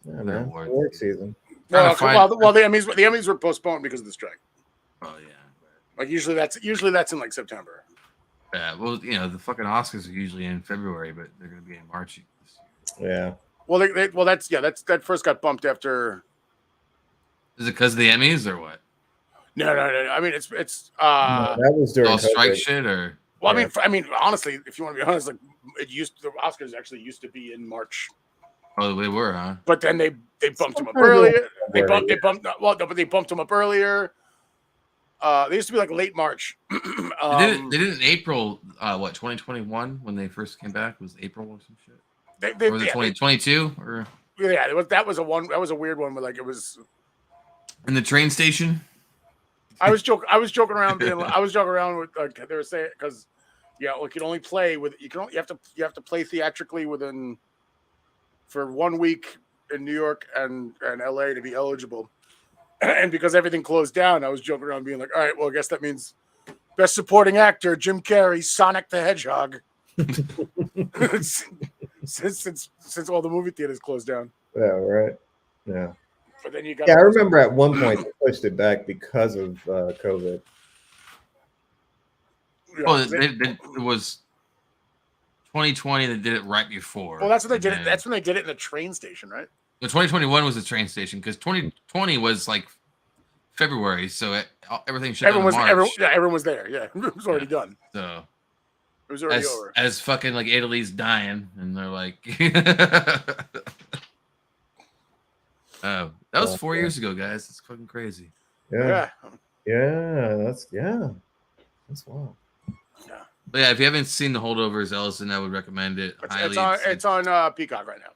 S1: Yeah, man. Award season.
S3: Well, the Emmys were postponed because of the strike.
S2: Oh yeah.
S3: Like usually that's in like September.
S2: Yeah. Well, the fucking Oscars are usually in February, but they're going to be in March this year.
S1: Yeah.
S3: Well, that first got bumped after.
S2: Is it because of the Emmys or what?
S3: No. I mean, it's
S1: that was during
S2: all strike shit or.
S3: Well, yeah. I mean, honestly, if you want to be honest, like the Oscars actually used to be in March.
S2: Oh, they were, huh?
S3: But then they bumped them up earlier. They bumped them up earlier. They used to be like late March.
S2: They did it in April. 2021 when they first came back? It was April or some shit. Or was it 2022? Or
S3: yeah, that was a weird one. But like it was
S2: in the train station.
S3: I was joking around. I was joking around with they were saying because you can only play with you have to play theatrically for 1 week in New York and LA to be eligible. And because everything closed down, I was joking around being like, all right, well, I guess that means best supporting actor, Jim Carrey, Sonic the Hedgehog. since all the movie theaters closed down.
S1: Yeah, right. Yeah.
S3: But then you got.
S1: Yeah, I remember at one point they pushed it back because of COVID.
S2: Well, it was 2020. They did it right before.
S3: Well, that's when they did it. That's when they did it in the train station, right?
S2: The 2021 was the train station because 2020 was like February, so everything shut down in March.
S3: Everyone was there. Yeah, it was already done.
S2: So
S3: it was already over.
S2: As fucking like Italy's dying, and they're like, oh, that was 4 years ago, guys. It's fucking crazy.
S1: Yeah, that's wild.
S3: Yeah.
S2: But yeah, if you haven't seen The Holdovers, Ellison, I would recommend it highly.
S3: It's on Peacock right now.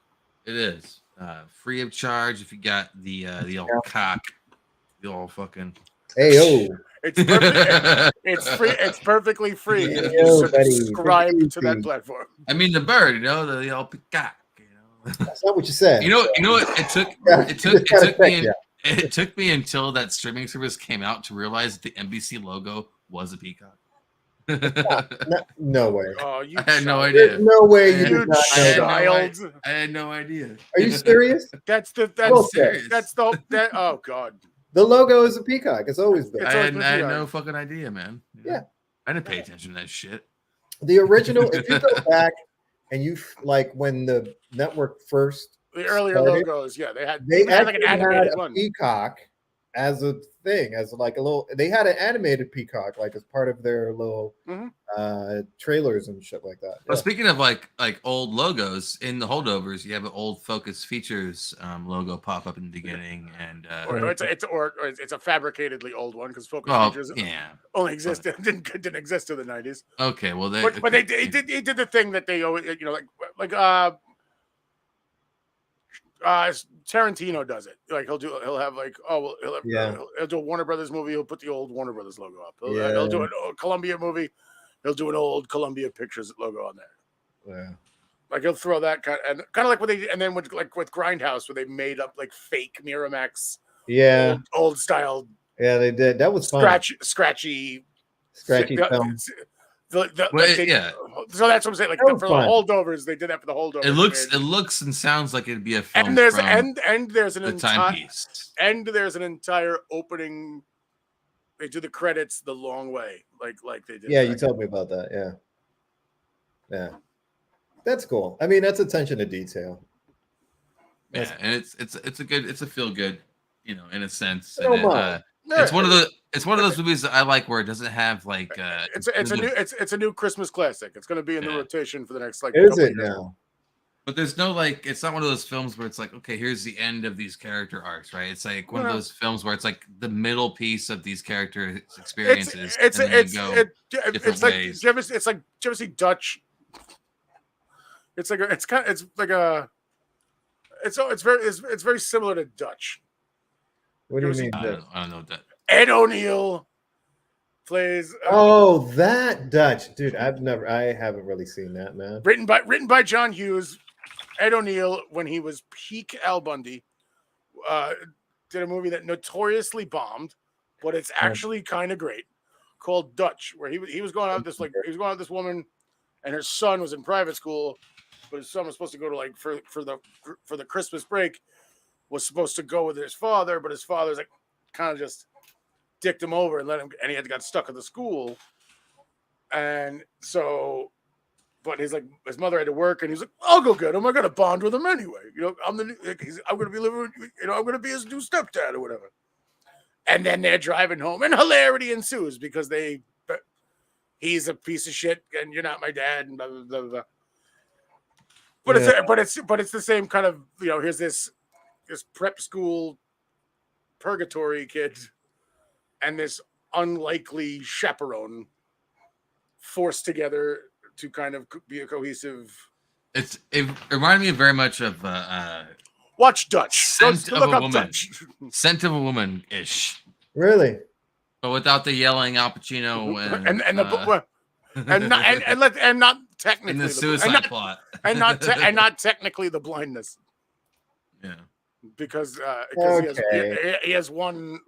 S2: It is free of charge if you got the old cock, the old fucking.
S1: Hey yo!
S3: It's free. It's perfectly free. If you subscribe to that platform.
S2: I mean the bird, the old peacock.
S1: That's not what you said.
S2: You know what? It took me until that streaming service came out to realize that the NBC logo was a peacock.
S1: No way.
S3: Oh,
S2: I had no idea.
S1: There's no way you did not know
S3: child.
S2: I had no idea.
S1: Are you serious?
S3: That's
S2: serious.
S3: Oh god.
S1: The logo is a peacock. It's always been.
S2: I had no fucking idea, man.
S1: Yeah.
S2: I didn't pay attention to that shit.
S1: The original, if you go back and you like when the network first
S3: the earlier started, logos, yeah, they had like an animated one.
S1: Peacock as a thing, as like a little. They had an animated peacock, like as part of their little trailers and shit like that.
S2: Well, speaking of like old logos in the Holdovers, you have an old Focus Features logo pop up in the beginning, and
S3: or it's a fabricatedly old one because Focus Features only existed didn't exist in the 90s.
S2: Okay, well they
S3: did the thing that they always Tarantino does it. Like he'll do a Warner Brothers movie. He'll put the old Warner Brothers logo up. He'll do a Columbia movie. He'll do an old Columbia Pictures logo on there.
S1: Yeah,
S3: like he'll throw that kind of like what they and then with Grindhouse where they made up like fake Miramax.
S1: Yeah,
S3: old style.
S1: Yeah, they did. That was fun.
S3: Scratchy
S1: film.
S3: So that's what I'm saying. Like for the holdovers, they did that for the holdovers.
S2: It looks and sounds like it'd be a film.
S3: And there's an entire opening. They do the credits the long way, like they did.
S1: Yeah, you told me about that. Yeah, that's cool. I mean, that's attention to detail.
S2: And it's a feel good, in a sense. And it's one of those movies that I like where it doesn't have like
S3: it's a new Christmas classic. It's going to be in the rotation for the next
S1: Is it now?
S2: But there's no it's not one of those films where it's like, okay, here's the end of these character arcs, right? It's like one of those films where it's like the middle piece of these character experiences. It's
S3: like do you ever see Dutch? It's very similar to Dutch.
S1: What do you mean?
S2: I don't know what that.
S3: Ed O'Neill plays.
S1: That Dutch dude. I haven't really seen that, man.
S3: Written by John Hughes. Ed O'Neill, when he was peak Al Bundy, did a movie that notoriously bombed, but it's actually kind of great, called Dutch, where he was going out with this woman, and her son was in private school, but his son was supposed to go to for the Christmas break, was supposed to go with his father, but his father's like kind of just dicked him over and he got stuck at the school. And so, but his mother had to work and he's like, I'll go get him. I got to bond with him anyway. I'm going to be living, I'm going to be his new stepdad or whatever. And then they're driving home and hilarity ensues because he's a piece of shit and you're not my dad and blah, blah, blah, blah. But it's the same kind of, here's this prep school purgatory kid and this unlikely chaperone forced together to kind of be a cohesive.
S2: It reminded me very much of
S3: watch Dutch.
S2: Scent
S3: Go
S2: of
S3: look
S2: a
S3: up
S2: Woman.
S3: Dutch.
S2: Scent of a Woman ish.
S1: Really?
S2: But without the yelling Al Pacino
S3: and not technically
S2: in the suicide plot,
S3: and not technically the blindness.
S2: Yeah,
S3: because
S1: okay.
S3: he has one.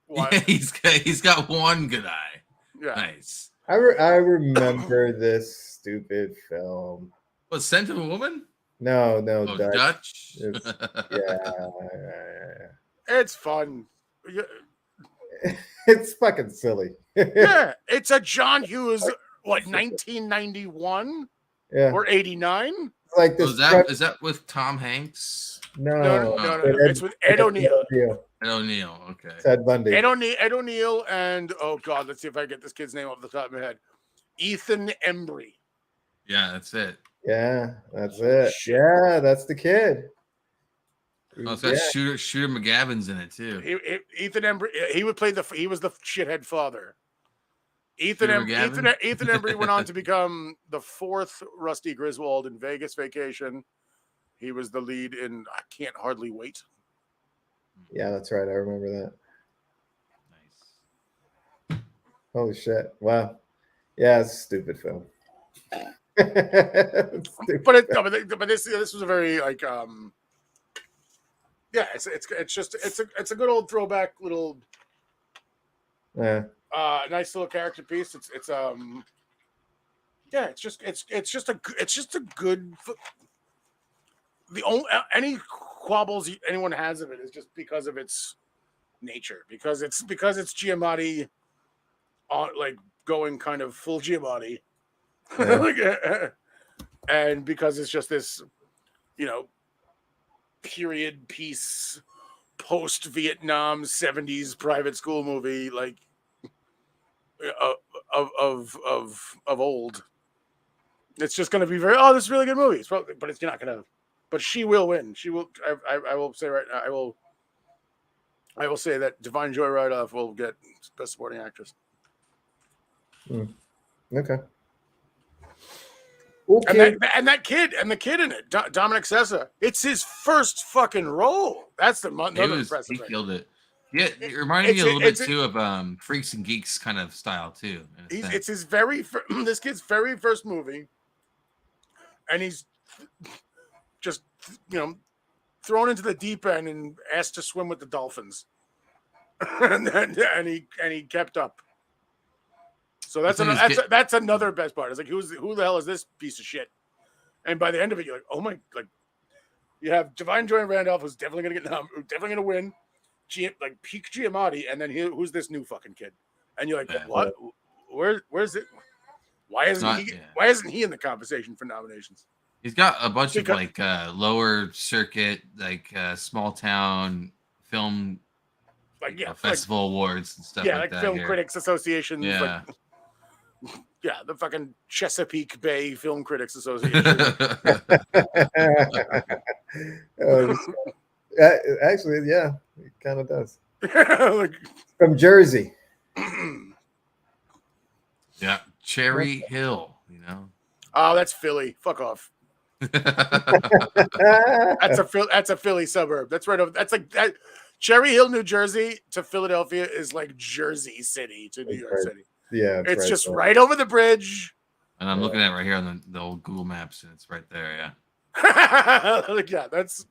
S2: Yeah, he's got one good eye.
S3: Yeah,
S2: nice.
S1: I remember this stupid film.
S2: What, Scent of a Woman?
S1: No,
S2: Dutch.
S3: It's fun.
S1: It's fucking silly.
S3: Yeah, it's a John Hughes. What, 1991?
S1: Yeah,
S3: or 89?
S1: Like this.
S2: Is that with Tom Hanks?
S3: No. It's with Ed O'Neill.
S2: Ed O'Neill. Okay.
S1: Ted Bundy.
S3: Ed O'Neill, and oh god, let's see if I get this kid's name off the top of my head. Ethan Embry.
S2: Yeah, that's it.
S1: Yeah, that's it. Shit. Yeah, that's the kid.
S2: Oh, it's got Shooter McGavin's in it too.
S3: Ethan Embry. He was the shithead father. Ethan Embry went on to become the 4th Rusty Griswold in Vegas Vacation. He was the lead in I Can't Hardly Wait.
S1: Yeah, that's right. I remember that.
S2: Nice.
S1: Holy shit! Wow. Yeah, it's a stupid film.
S3: But this was a very like yeah, it's a good old throwback little nice little character piece. It's just a good. The only any quabbles anyone has of it is just because of its nature, because it's Giamatti, like going kind of full Giamatti, and because it's just this, period piece, post Vietnam 70s private school movie, like of old. It's just going to be this is a really good movie. But it's not going to. But she will win. She will. I will say right now. I will say that Divine Joy Rydolph will get Best Supporting Actress.
S1: Okay.
S3: And that kid in it, Dominic Sessa. It's his first fucking role. That's another impressive thing.
S2: He killed it. Yeah, it reminded me a little bit too of Freaks and Geeks kind of style too.
S3: It's his this kid's very first movie, and he's just thrown into the deep end and asked to swim with the dolphins, and he kept up. So that's another best part. It's like who the hell is this piece of shit? And by the end of it, you're like, oh my, like you have Divine Joy Randolph, who's definitely gonna win, peak Giamatti, and then who's this new fucking kid? And you're like, what? Where's it? Why isn't he in the conversation for nominations?
S2: He's got a bunch of lower circuit, small town film, festival awards and stuff.
S3: Yeah, like Film Critics Association.
S2: Yeah.
S3: The fucking Chesapeake Bay Film Critics Association.
S1: Actually, yeah, it kind of does. From Jersey.
S2: Yeah, Cherry Hill.
S3: Oh, that's Philly. Fuck off. That's a Philly suburb. That's right over. That's like that. Cherry Hill, New Jersey to Philadelphia is like Jersey City to New York City.
S1: Yeah,
S3: it's just right over the bridge.
S2: And I'm looking at it right here on the old Google Maps, and it's right there.
S3: Yeah. Yeah, that's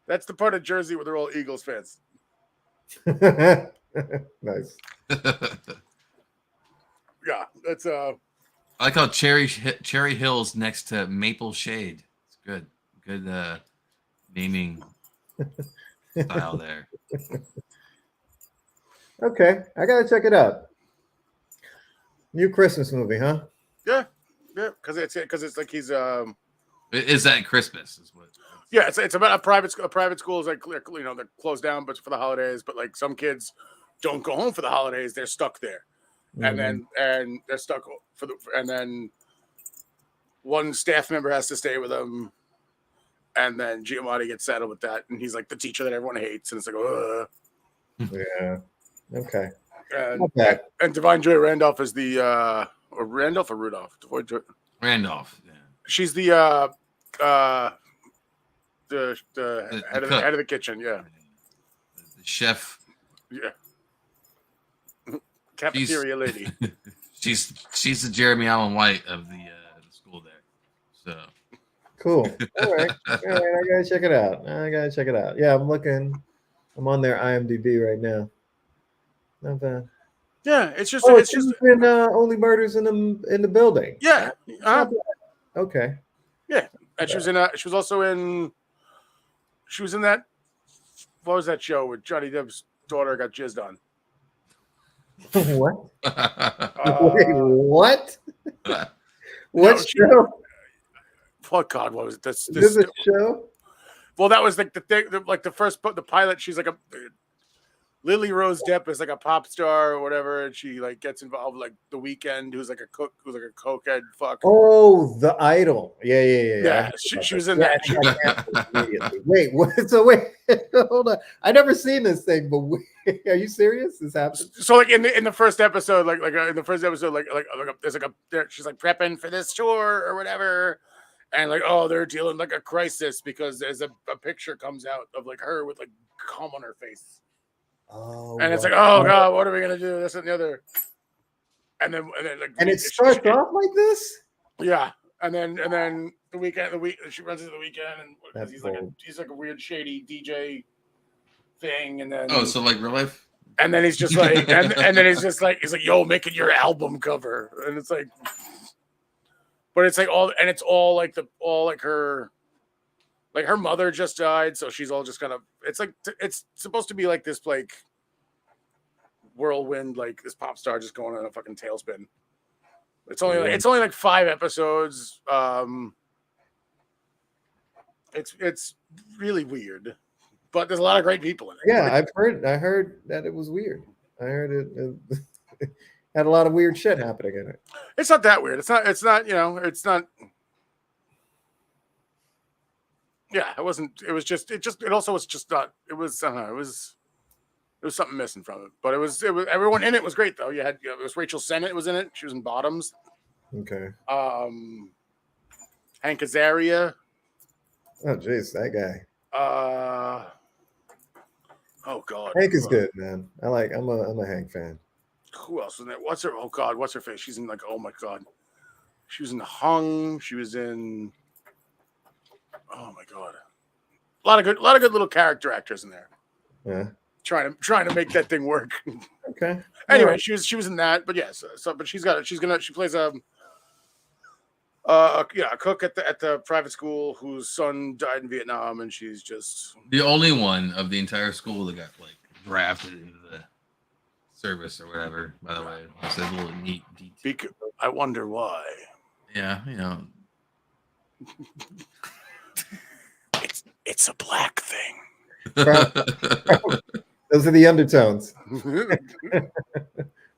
S3: that's the part of Jersey where they're all Eagles fans.
S1: Nice.
S3: Yeah, that's
S2: I like how Cherry Hill's next to Maple Shade. It's good naming style there.
S1: Okay, I gotta check it out. New Christmas movie, huh?
S3: Yeah, because it's like he's
S2: Is that Christmas? Is what?
S3: Yeah, it's about a private school is like they're closed down, but for the holidays. But like some kids don't go home for the holidays; they're stuck there. And they're stuck and then one staff member has to stay with them, and then Giamatti gets settled with that, and he's like the teacher that everyone hates, and it's like, ugh.
S1: Yeah. Okay.
S3: And Divine Joy Randolph is the or Randolph or Rudolph?
S2: Randolph. Yeah.
S3: She's the head of the kitchen. Yeah.
S2: The chef.
S3: Yeah. Cafeteria lady.
S2: she's the Jeremy Allen White of the school there. So
S1: cool. All right. I gotta check it out. Yeah, I'm looking. I'm on their IMDb right now. Not bad.
S3: Yeah, it's just
S1: been Only Murders in the Building.
S3: Yeah.
S1: Okay.
S3: Yeah, and she was also in. She was in that. What was that show with Johnny Depp's daughter got jizzed on?
S1: What? Wait, what? What show?
S3: Oh God, what was it?
S1: This is a show?
S3: Well, that was like the thing, like the pilot. She's like a Lily Rose Depp is like a pop star or whatever, and she like gets involved like The Weeknd, who's like a cook, who's like a cokehead fuck.
S1: Oh, The Idol. Yeah.
S3: Yeah, she was in that.
S1: Wait, what? So wait, hold on. I never seen this thing, but wait, are you serious? This happened?
S3: So like in the first episode, in the first episode, there's she's like prepping for this tour or whatever. And like, oh, they're dealing like a crisis because there's a picture comes out of like her with like cum on her face.
S1: Oh,
S3: and it's like, oh God, what are we gonna do? This and the other. And then like,
S1: and it starts off like this.
S3: Yeah, and then the weekend, she runs into The Weeknd, and he's like a weird shady DJ thing, and then
S2: so like real life.
S3: And then he's just like, and then he's like, yo, making your album cover, and it's like. But it's like it's all her mother just died, so she's all just kind of. It's supposed to be like this like whirlwind, like this pop star just going on a fucking tailspin. It's only like 5 episodes. It's really weird, but there's a lot of great people in it.
S1: Yeah, I heard that it was weird. I heard it. Had a lot of weird shit happening in it.
S3: It's not that weird. It's not. It's not. Yeah, it wasn't. It was just. It also was just not. It was. I don't know. It was something missing from it. But it was. Everyone in it was great though. It was Rachel Sennett was in it. She was in Bottoms.
S1: Okay.
S3: Hank Azaria.
S1: Oh jeez, that guy.
S3: Oh God.
S1: Hank is good, man. I'm a Hank fan.
S3: Who else was in there? What's her face? She's in like, oh my God. She was in Hung. She was in, oh my God. A lot of good little character actors in there.
S1: Yeah.
S3: Trying to make that thing work.
S1: Okay.
S3: Anyway, she was in that, but yes, but she plays a cook at the private school whose son died in Vietnam, and she's just
S2: the only one of the entire school that got like drafted into the service or whatever. By the way, it's a little neat detail.
S3: I wonder why.
S2: Yeah,
S3: it's a black thing.
S1: Those are the undertones.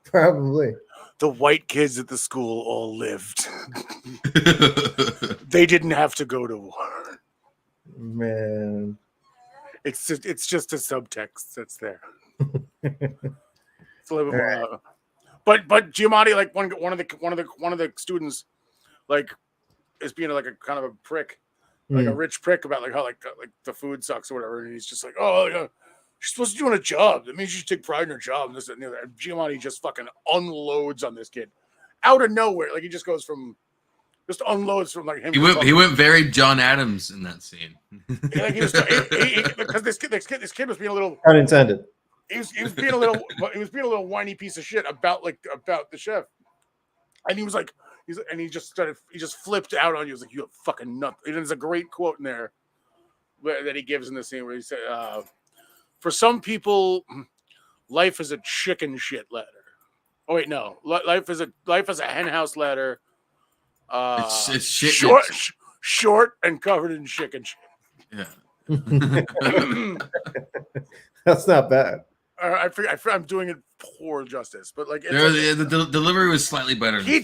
S1: Probably.
S3: The white kids at the school all lived. They didn't have to go to war.
S1: Man,
S3: it's just a subtext that's there. It's a little bit more. But Giamatti, like one of the students, like is being like a kind of a prick, like a rich prick about like how like the food sucks or whatever, and he's just like, oh, you're supposed to be doing a job. That means you should take pride in your job. And this and the other. And Giamatti just fucking unloads on this kid out of nowhere. Like he just unloads from like him.
S2: He went very John Adams in that scene.
S3: Like because this kid was being a little
S1: unintended.
S3: He was being a little whiny piece of shit about the chef, and he was like he just flipped out on you. He was like, you fucking nut. And there's a great quote in there that he gives in the scene where he said, for some people, life is a chicken shit ladder. Oh wait, no, life is a hen house ladder.
S2: It's shit.
S3: Short and covered in chicken shit.
S2: Yeah.
S1: That's not bad.
S3: I'm doing it poor justice, but like
S2: the delivery was slightly better.
S3: He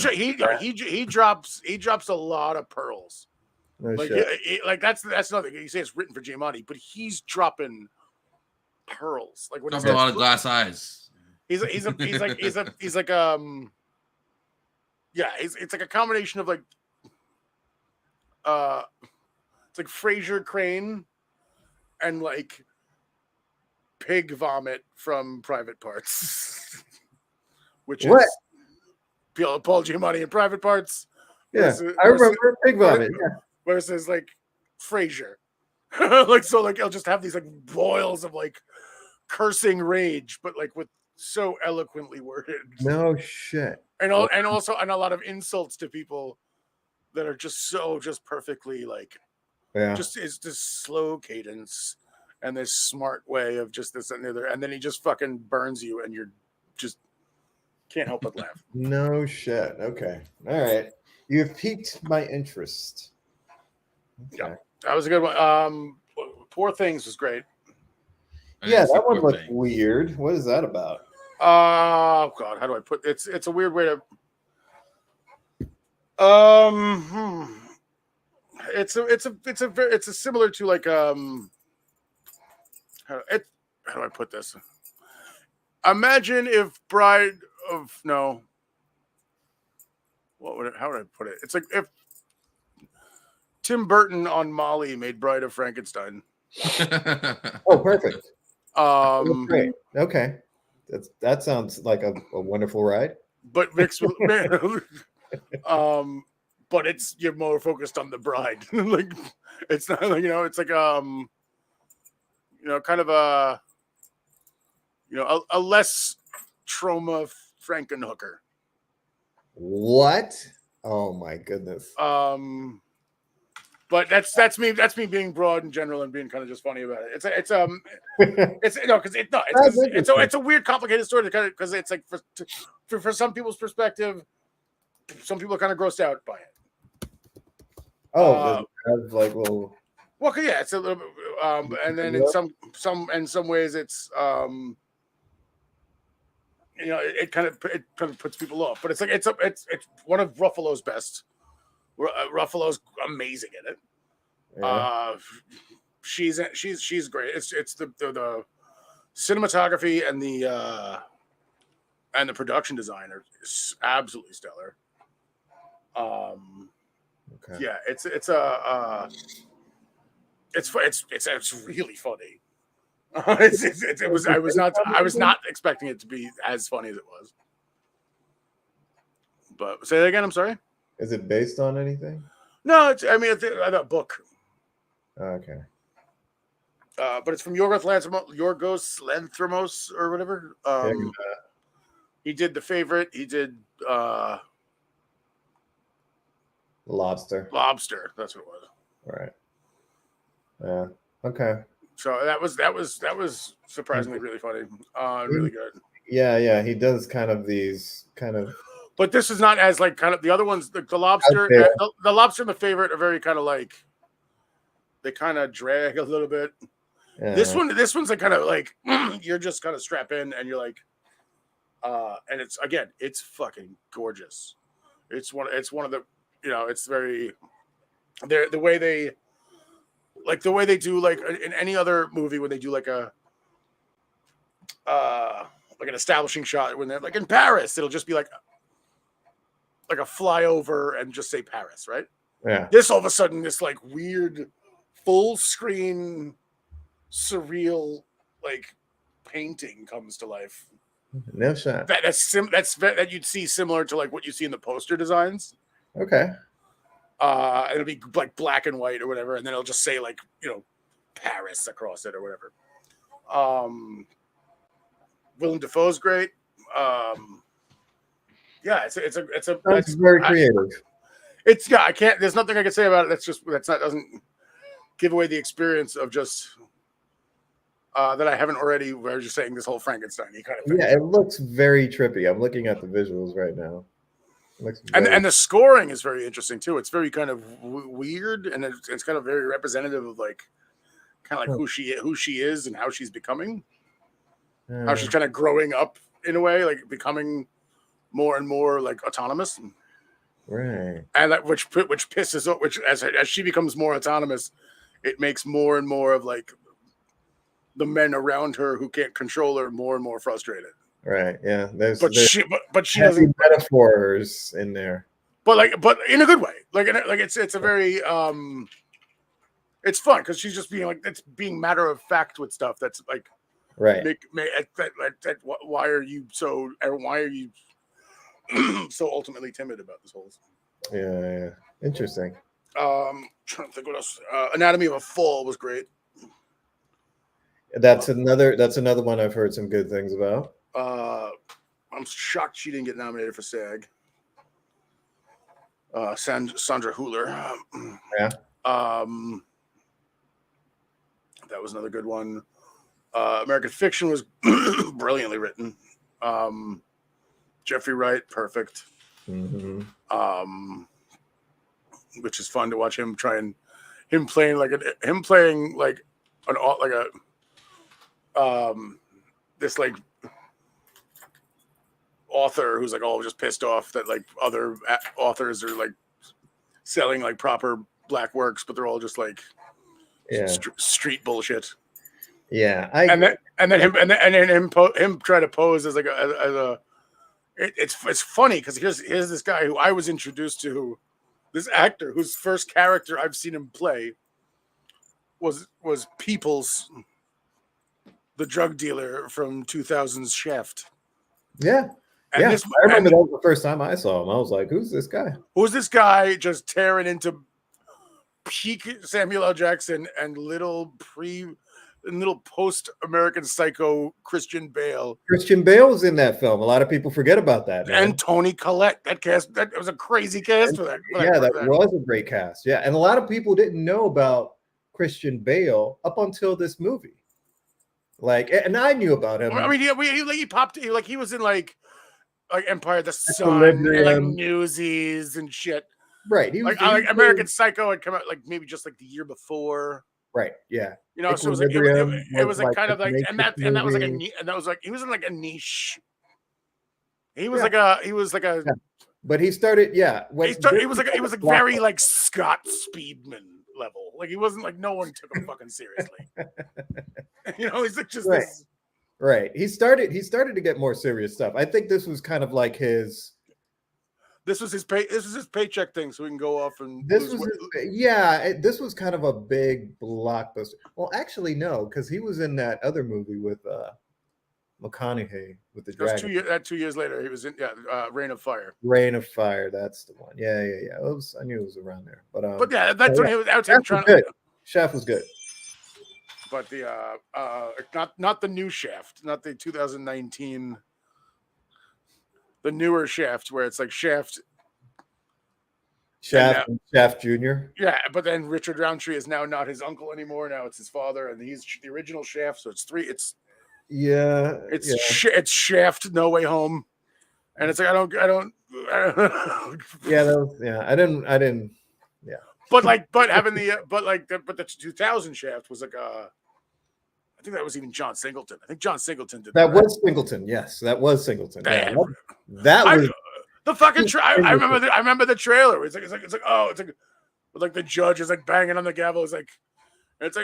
S3: drops a lot of pearls.
S1: No
S3: like
S1: shit.
S3: Like that's nothing. You say it's written for Giamatti, but he's dropping pearls. Like when
S2: a lot of glass eyes.
S3: It's like a combination of like it's like Fraser Crane and like pig vomit from Private Parts. Which is Paul Giamatti in Private Parts.
S1: I remember pig vomit.
S3: Versus like Frasier. Like so like I'll just have these like boils of like cursing rage, but like with so eloquently worded.
S1: No shit.
S3: And also a lot of insults to people that are just perfectly like just it's this slow cadence and this smart way of just this and the other, and then he just fucking burns you and you're just can't help but laugh.
S1: No shit. Okay. All right. You've piqued my interest.
S3: Okay. Yeah, that was a good one. Poor Things was great.
S1: Yeah, that one looked weird. What is that about?
S3: Oh God, how do I put it's a weird way to it's a similar to like how do I put this? Imagine if how would I put it? It's like if Tim Burton on Molly made Bride of Frankenstein.
S1: Oh, perfect.
S3: Great.
S1: Okay. That sounds like a wonderful ride.
S3: But mixed with but you're more focused on the bride. Like it's not like it's like kind of a a less trauma Frankenhooker.
S1: What? Oh my goodness.
S3: But that's me being broad in general and being kind of just funny about it. It's a weird, complicated story because it's like for some people's perspective, some people are kind of grossed out by it.
S1: Oh, like little.
S3: Well, yeah, it's a little bit, and then in some ways it's it kind of puts people off, but it's like it's one of Ruffalo's best. Ruffalo's amazing in it. Yeah. She's great. It's the cinematography and the production design are absolutely stellar.
S1: Okay.
S3: Yeah, it's really funny. I was not expecting it to be as funny as it was. But say that again. I'm sorry.
S1: Is it based on anything?
S3: No, it's a book.
S1: Okay.
S3: But it's from Yorgos Lanthimos or whatever. He did The Favorite. He did
S1: Lobster.
S3: That's what it was.
S1: Right. Yeah. Okay.
S3: So that was surprisingly really funny. Really good.
S1: Yeah. He does kind of these kind of.
S3: But this is not as like kind of the other ones. The Lobster, the Lobster and The Favorite are very kind of like they kind of drag a little bit. Yeah. This one's like kind of like you're just kind of strap in and you're like, and it's fucking gorgeous. It's one of the it's very the way they do like in any other movie when they do like an establishing shot when they're like in Paris, it'll just be like a flyover and just say Paris, right?
S1: Yeah.
S3: This all of a sudden, this like weird full screen surreal like painting comes to life.
S1: No shot.
S3: That you'd see similar to like what you see in the poster designs.
S1: Okay.
S3: It'll be like black and white or whatever, and then it'll just say like Paris across it or whatever. Willem Dafoe's great. Yeah, it's
S1: very creative.
S3: I can't. There's nothing I can say about it. Doesn't give away the experience of just that I haven't already. Where I was just saying this whole Frankenstein-y kind of thing.
S1: Yeah, it looks very trippy. I'm looking at the visuals right now.
S3: And the scoring is very interesting too. It's very kind of weird, and it's kind of very representative of like kind of like who she is and how she's becoming, how she's kind of growing up in a way, like becoming more and more like autonomous.
S1: Right.
S3: And that which pisses off, as she becomes more autonomous, it makes more and more of like the men around her who can't control her more and more frustrated.
S1: Right. Yeah. There's
S3: she
S1: doesn't metaphors in there.
S3: But in a good way. It's a very it's fun because she's just being matter of fact with stuff that's like
S1: right.
S3: Why are you so ultimately timid about this whole
S1: thing? Yeah. Interesting.
S3: Trying to think what else. Anatomy of a Fall was great.
S1: That's another one I've heard some good things about.
S3: I'm shocked she didn't get nominated for SAG. Sandra Hüller.
S1: Yeah.
S3: That was another good one. American Fiction was brilliantly written. Jeffrey Wright, perfect.
S1: Mm-hmm.
S3: Which is fun to watch him playing this like author who's like all just pissed off that like other authors are like selling like proper black works, but they're all just like street bullshit.
S1: Yeah,
S3: and then him try to pose as like it's funny because here's this guy who I was introduced to, this actor whose first character I've seen him play was Peoples, the drug dealer from 2000's Shaft.
S1: Yeah. I remember that was the first time I saw him. I was like, who's this guy?
S3: Who's this guy just tearing into peak Samuel L. Jackson and little post-American Psycho Christian Bale.
S1: Christian Bale was in that film. A lot of people forget about that. Man.
S3: And Toni Collette. That was a crazy cast for that.
S1: That was a great cast. Yeah, and a lot of people didn't know about Christian Bale up until this movie. Like, and I knew about him.
S3: I mean, he popped. He was in like Empire of the Sun and like Newsies and shit.
S1: Right.
S3: He was like American Psycho had come out like maybe just like the year before.
S1: Right. Yeah.
S3: You know, so it was like kind of like, and that was like he was in like a niche. He was like a.
S1: Yeah. But he started. Yeah.
S3: He was like very like Scott Speedman level. Like he wasn't like no one took him fucking seriously. You know, he's like just this.
S1: Right. He started to get more serious stuff. I think this was kind of like his.
S3: This was his paycheck thing, so we can go off and.
S1: This was kind of a big blockbuster. Well, actually, no, because he was in that other movie with McConaughey with the dragon.
S3: 2 years later, he was in Reign of Fire.
S1: Reign of Fire, that's the one. Yeah. I knew it was around there, but
S3: yeah, that's when he was out trying.
S1: Shaft was good.
S3: But the not the new Shaft, not the 2019, the newer Shaft where it's like Shaft and
S1: Shaft Jr.
S3: Yeah, but then Richard Roundtree is now not his uncle anymore. Now it's his father, and he's the original Shaft. So it's three. It's Shaft, No Way Home, and it's like I don't.
S1: I didn't. Yeah.
S3: But having the 2000 Shaft was like I think that was even John Singleton. I think John Singleton did
S1: that. Was Singleton? Yes, that was Singleton.
S3: That
S1: was
S3: the fucking. I remember the trailer. It's like the judge is like banging on the gavel. It's like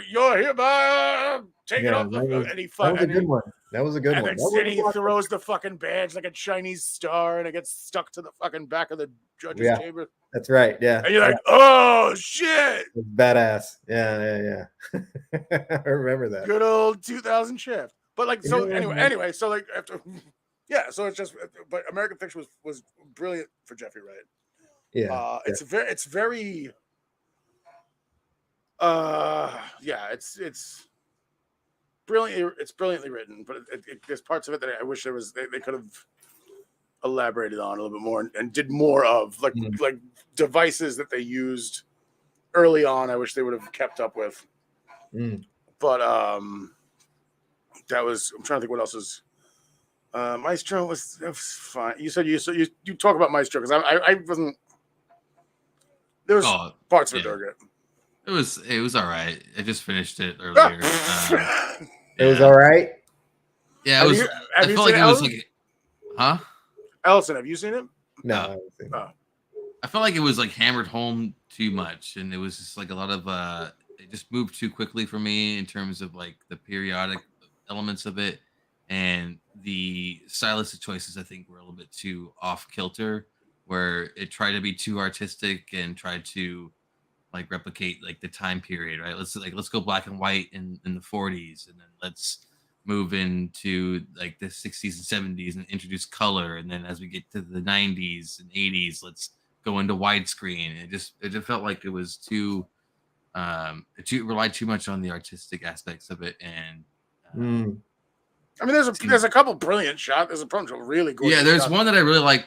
S3: you're hereby taking off the.
S1: That was a good one.
S3: And he throws the fucking badge like a Chinese star, and it gets stuck to the fucking back of the judge's chamber.
S1: That's right. Yeah.
S3: And you're like, oh shit.
S1: Badass. Yeah. I remember that.
S3: Good old 2000 Shaft. But like, so anyway, so like after, so it's just, but American Fiction was brilliant for Jeffrey Wright.
S1: Yeah.
S3: It's very, it's brilliantly written, but there's parts of it that I wish they could have elaborated on a little bit more and did more of like devices that they used early on. I wish they would have kept up with. But that was, I'm trying to think what else is. Maestro was fine. You said you talk about Maestro because I wasn't. There was parts of it that were good.
S2: It was all right. I just finished it earlier.
S1: It was all right.
S2: Yeah, it was. I felt like it was like, huh?
S3: Ellison, have you seen it?
S1: No. I haven't seen it.
S2: I felt like it was like hammered home too much, and it was just like a lot of it just moved too quickly for me in terms of like the periodic elements of it, and the stylistic choices I think were a little bit too off kilter, where it tried to be too artistic and tried to like replicate like the time period, right? Let's go black and white in the 40s, and then let's move into like the 60s and 70s and introduce color, and then as we get to the 90s and 80s, let's go into widescreen. It just felt like it was too it relied too much on the artistic aspects of it, and
S3: I mean, there's a couple brilliant shots. There's a bunch of really gorgeous.
S2: Yeah, there's one that I really like,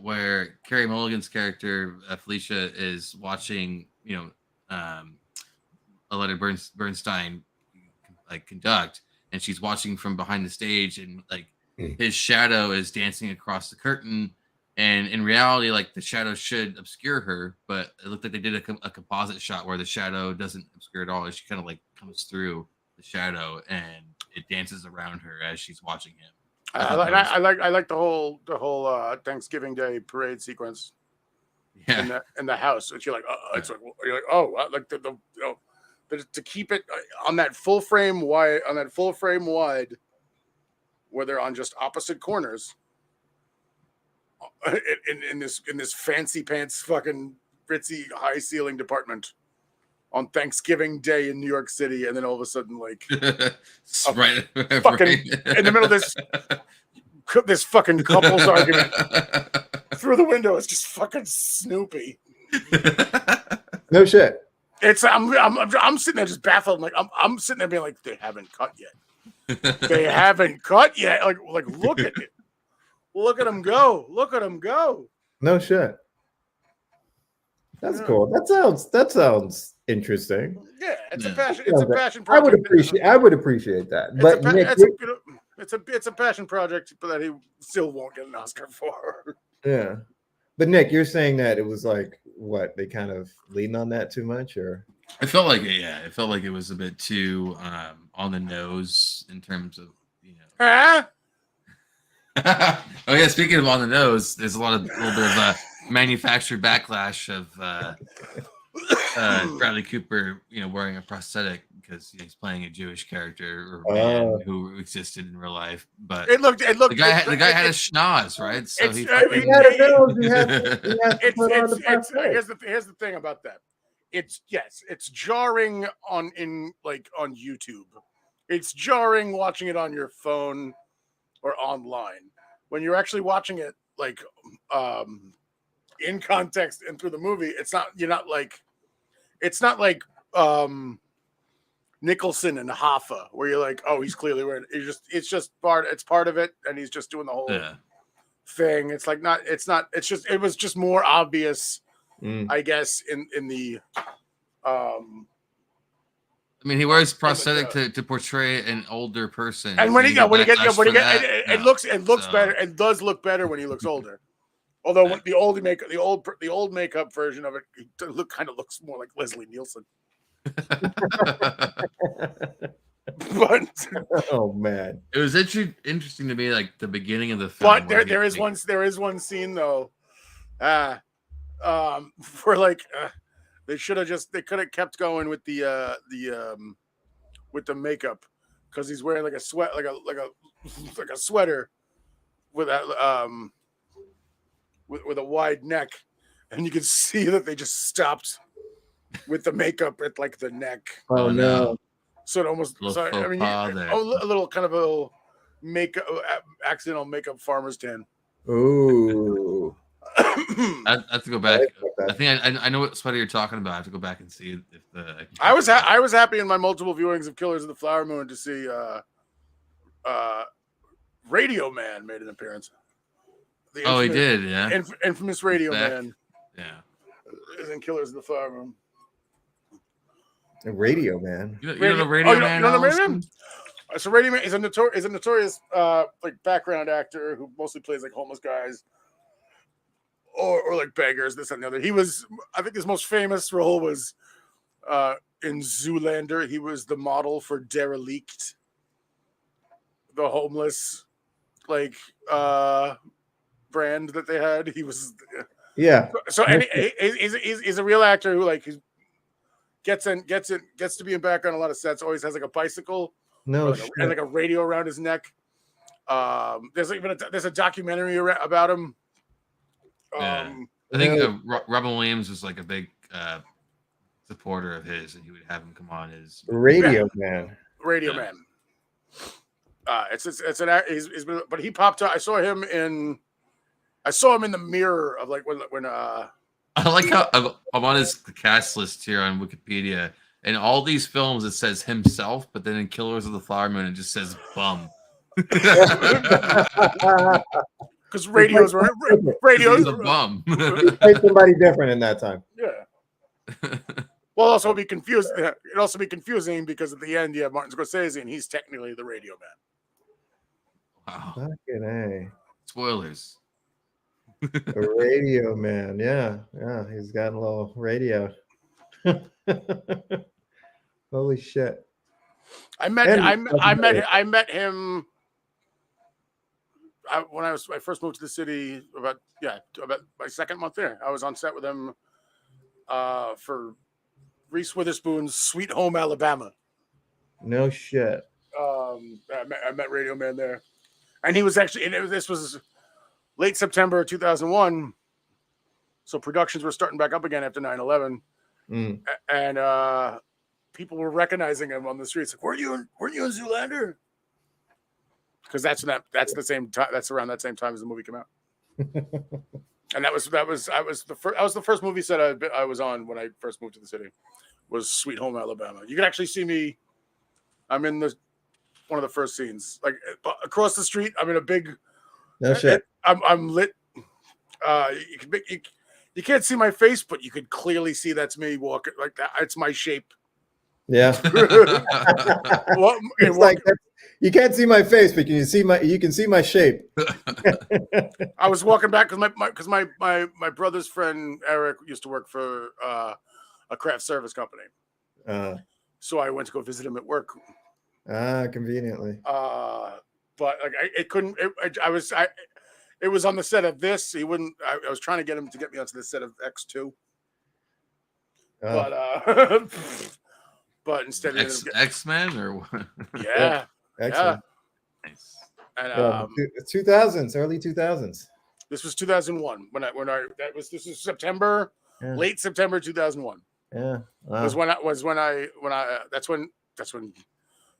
S2: where Carey Mulligan's character Felicia is watching, Leonard Bernstein like conduct, and she's watching from behind the stage, and like his shadow is dancing across the curtain, and in reality, like the shadow should obscure her, but it looked like they did a composite shot where the shadow doesn't obscure at all, and she kind of like comes through the shadow and it dances around her as she's watching him.
S3: I like the whole Thanksgiving Day parade sequence.
S2: Yeah,
S3: in the house, and you're like, you're like, oh, like to keep it on that full frame wide, where they're on just opposite corners, in this fancy pants fucking ritzy high ceiling department on Thanksgiving Day in New York City, and then all of a sudden, like,
S2: right,
S3: fucking in the middle of this fucking couple's argument through the window, it's just fucking Snoopy.
S1: No shit.
S3: It's I'm sitting there just baffled. Like I'm sitting there being like, they haven't cut yet. They haven't cut yet. Like look at it. Look at him go. Look at him go.
S1: No shit. That's cool. That sounds interesting.
S3: Yeah, it's a passion. It's a passion project.
S1: I would appreciate that. But
S3: it's a passion project that he still won't get an Oscar for.
S1: Yeah. But Nick, you're saying that it was like what, they kind of leaned on that too much, or
S2: it felt like it, yeah. It felt like it was a bit too on the nose in terms of,
S3: Huh?
S2: Oh yeah, speaking of on the nose, there's a little bit of manufactured backlash of Bradley Cooper, wearing a prosthetic because he's playing a Jewish character or man who existed in real life. But
S3: it looked.
S2: The guy had a schnoz, right? So he had
S1: a nose.
S3: Here's the thing about that. It's jarring on YouTube. It's jarring watching it on your phone or online. When you're actually watching it like in context and through the movie, it's not like Nicholson and Hoffa, where you're like, oh, he's clearly wearing it's part of it, and he's just doing the whole thing. It's like it was just more obvious, I guess, in the
S2: I mean, he wears prosthetic to portray an older person,
S3: and it looks better, and does look better when he looks older. Although the old makeup version of it looks more like Leslie Nielsen. But
S1: oh man,
S2: it was interesting to me, like the beginning of the film.
S3: But there is one scene though, where like they could have kept going with the makeup, because he's wearing like a sweater with that with a wide neck, and you can see that they just stopped with the makeup at like the neck.
S1: Oh no!
S3: So it almost a little accidental makeup farmer's tan.
S1: Ooh.
S2: I have to go back. I think I know what sweater you're talking about. I have to go back and see if the.
S3: I was happy in my multiple viewings of Killers of the Flower Moon to see Radio Man made an appearance.
S2: He did, yeah.
S3: Infamous Radio Man.
S2: Yeah.
S3: Is in Killers of the Flower Moon.
S1: A Radio Man.
S2: You know the Radio Man?
S3: You know the Radio Man? So Radio Man is a notorious like background actor who mostly plays like homeless guys or like beggars, this and the other. He was, I think his most famous role was in Zoolander. He was the model for Derelict, the homeless like brand that they had. He was
S1: yeah.
S3: So and he's a real actor who like gets to be in background a lot of sets. Always has like a bicycle,
S1: and
S3: like a radio around his neck. There's a documentary about him.
S2: I think Robin Williams was like a big supporter of his, and he would have him come on his
S1: Radio Man.
S3: He's been, but he popped up. I saw him in the mirror of like when
S2: I like how I'm on his cast list here on Wikipedia. In all these films, it says himself, but then in Killers of the Flower Moon, it just says bum.
S3: Because radio's
S2: a bum.
S1: Somebody different in that time.
S3: Yeah. Well, also be confused. It'd also be confusing because at the end you have Martin Scorsese, and he's technically the Radio Man.
S2: Wow.
S1: Fucking A.
S2: Spoilers.
S1: The Radio Man, yeah, he's got a little radio. Holy shit!
S3: I met him when I first moved to the city. About my second month there. I was on set with him for Reese Witherspoon's Sweet Home Alabama.
S1: No shit.
S3: I met Radio Man there, and he was actually. This was late September 2001, so productions were starting back up again after 9/11, and people were recognizing him on the streets. Like, weren't you in Zoolander? Because that's the same time. That's around that same time as the movie came out. And that was the first movie set I was on when I first moved to the city. Was Sweet Home Alabama. You can actually see me. I'm in one of the first scenes, like across the street. I'm in a big.
S1: No shit.
S3: I'm lit. You can't see my face, but you could clearly see that's me walking like that. It's my shape.
S1: Yeah. It's like you can't see my face, but you can see my shape.
S3: I was walking back because my brother's friend Eric used to work for a craft service company. So I went to go visit him at work.
S1: Conveniently.
S3: But like it was on the set of this. He wouldn't. I was trying to get him to get me onto the set of X2. But instead
S2: X-Men or what?
S3: Yeah.
S1: Excellent.
S3: Yeah. Nice. And
S1: 2000s, early 2000s.
S3: This was 2001 this was September, late September 2001.
S1: Yeah. Wow.
S3: was when I that's when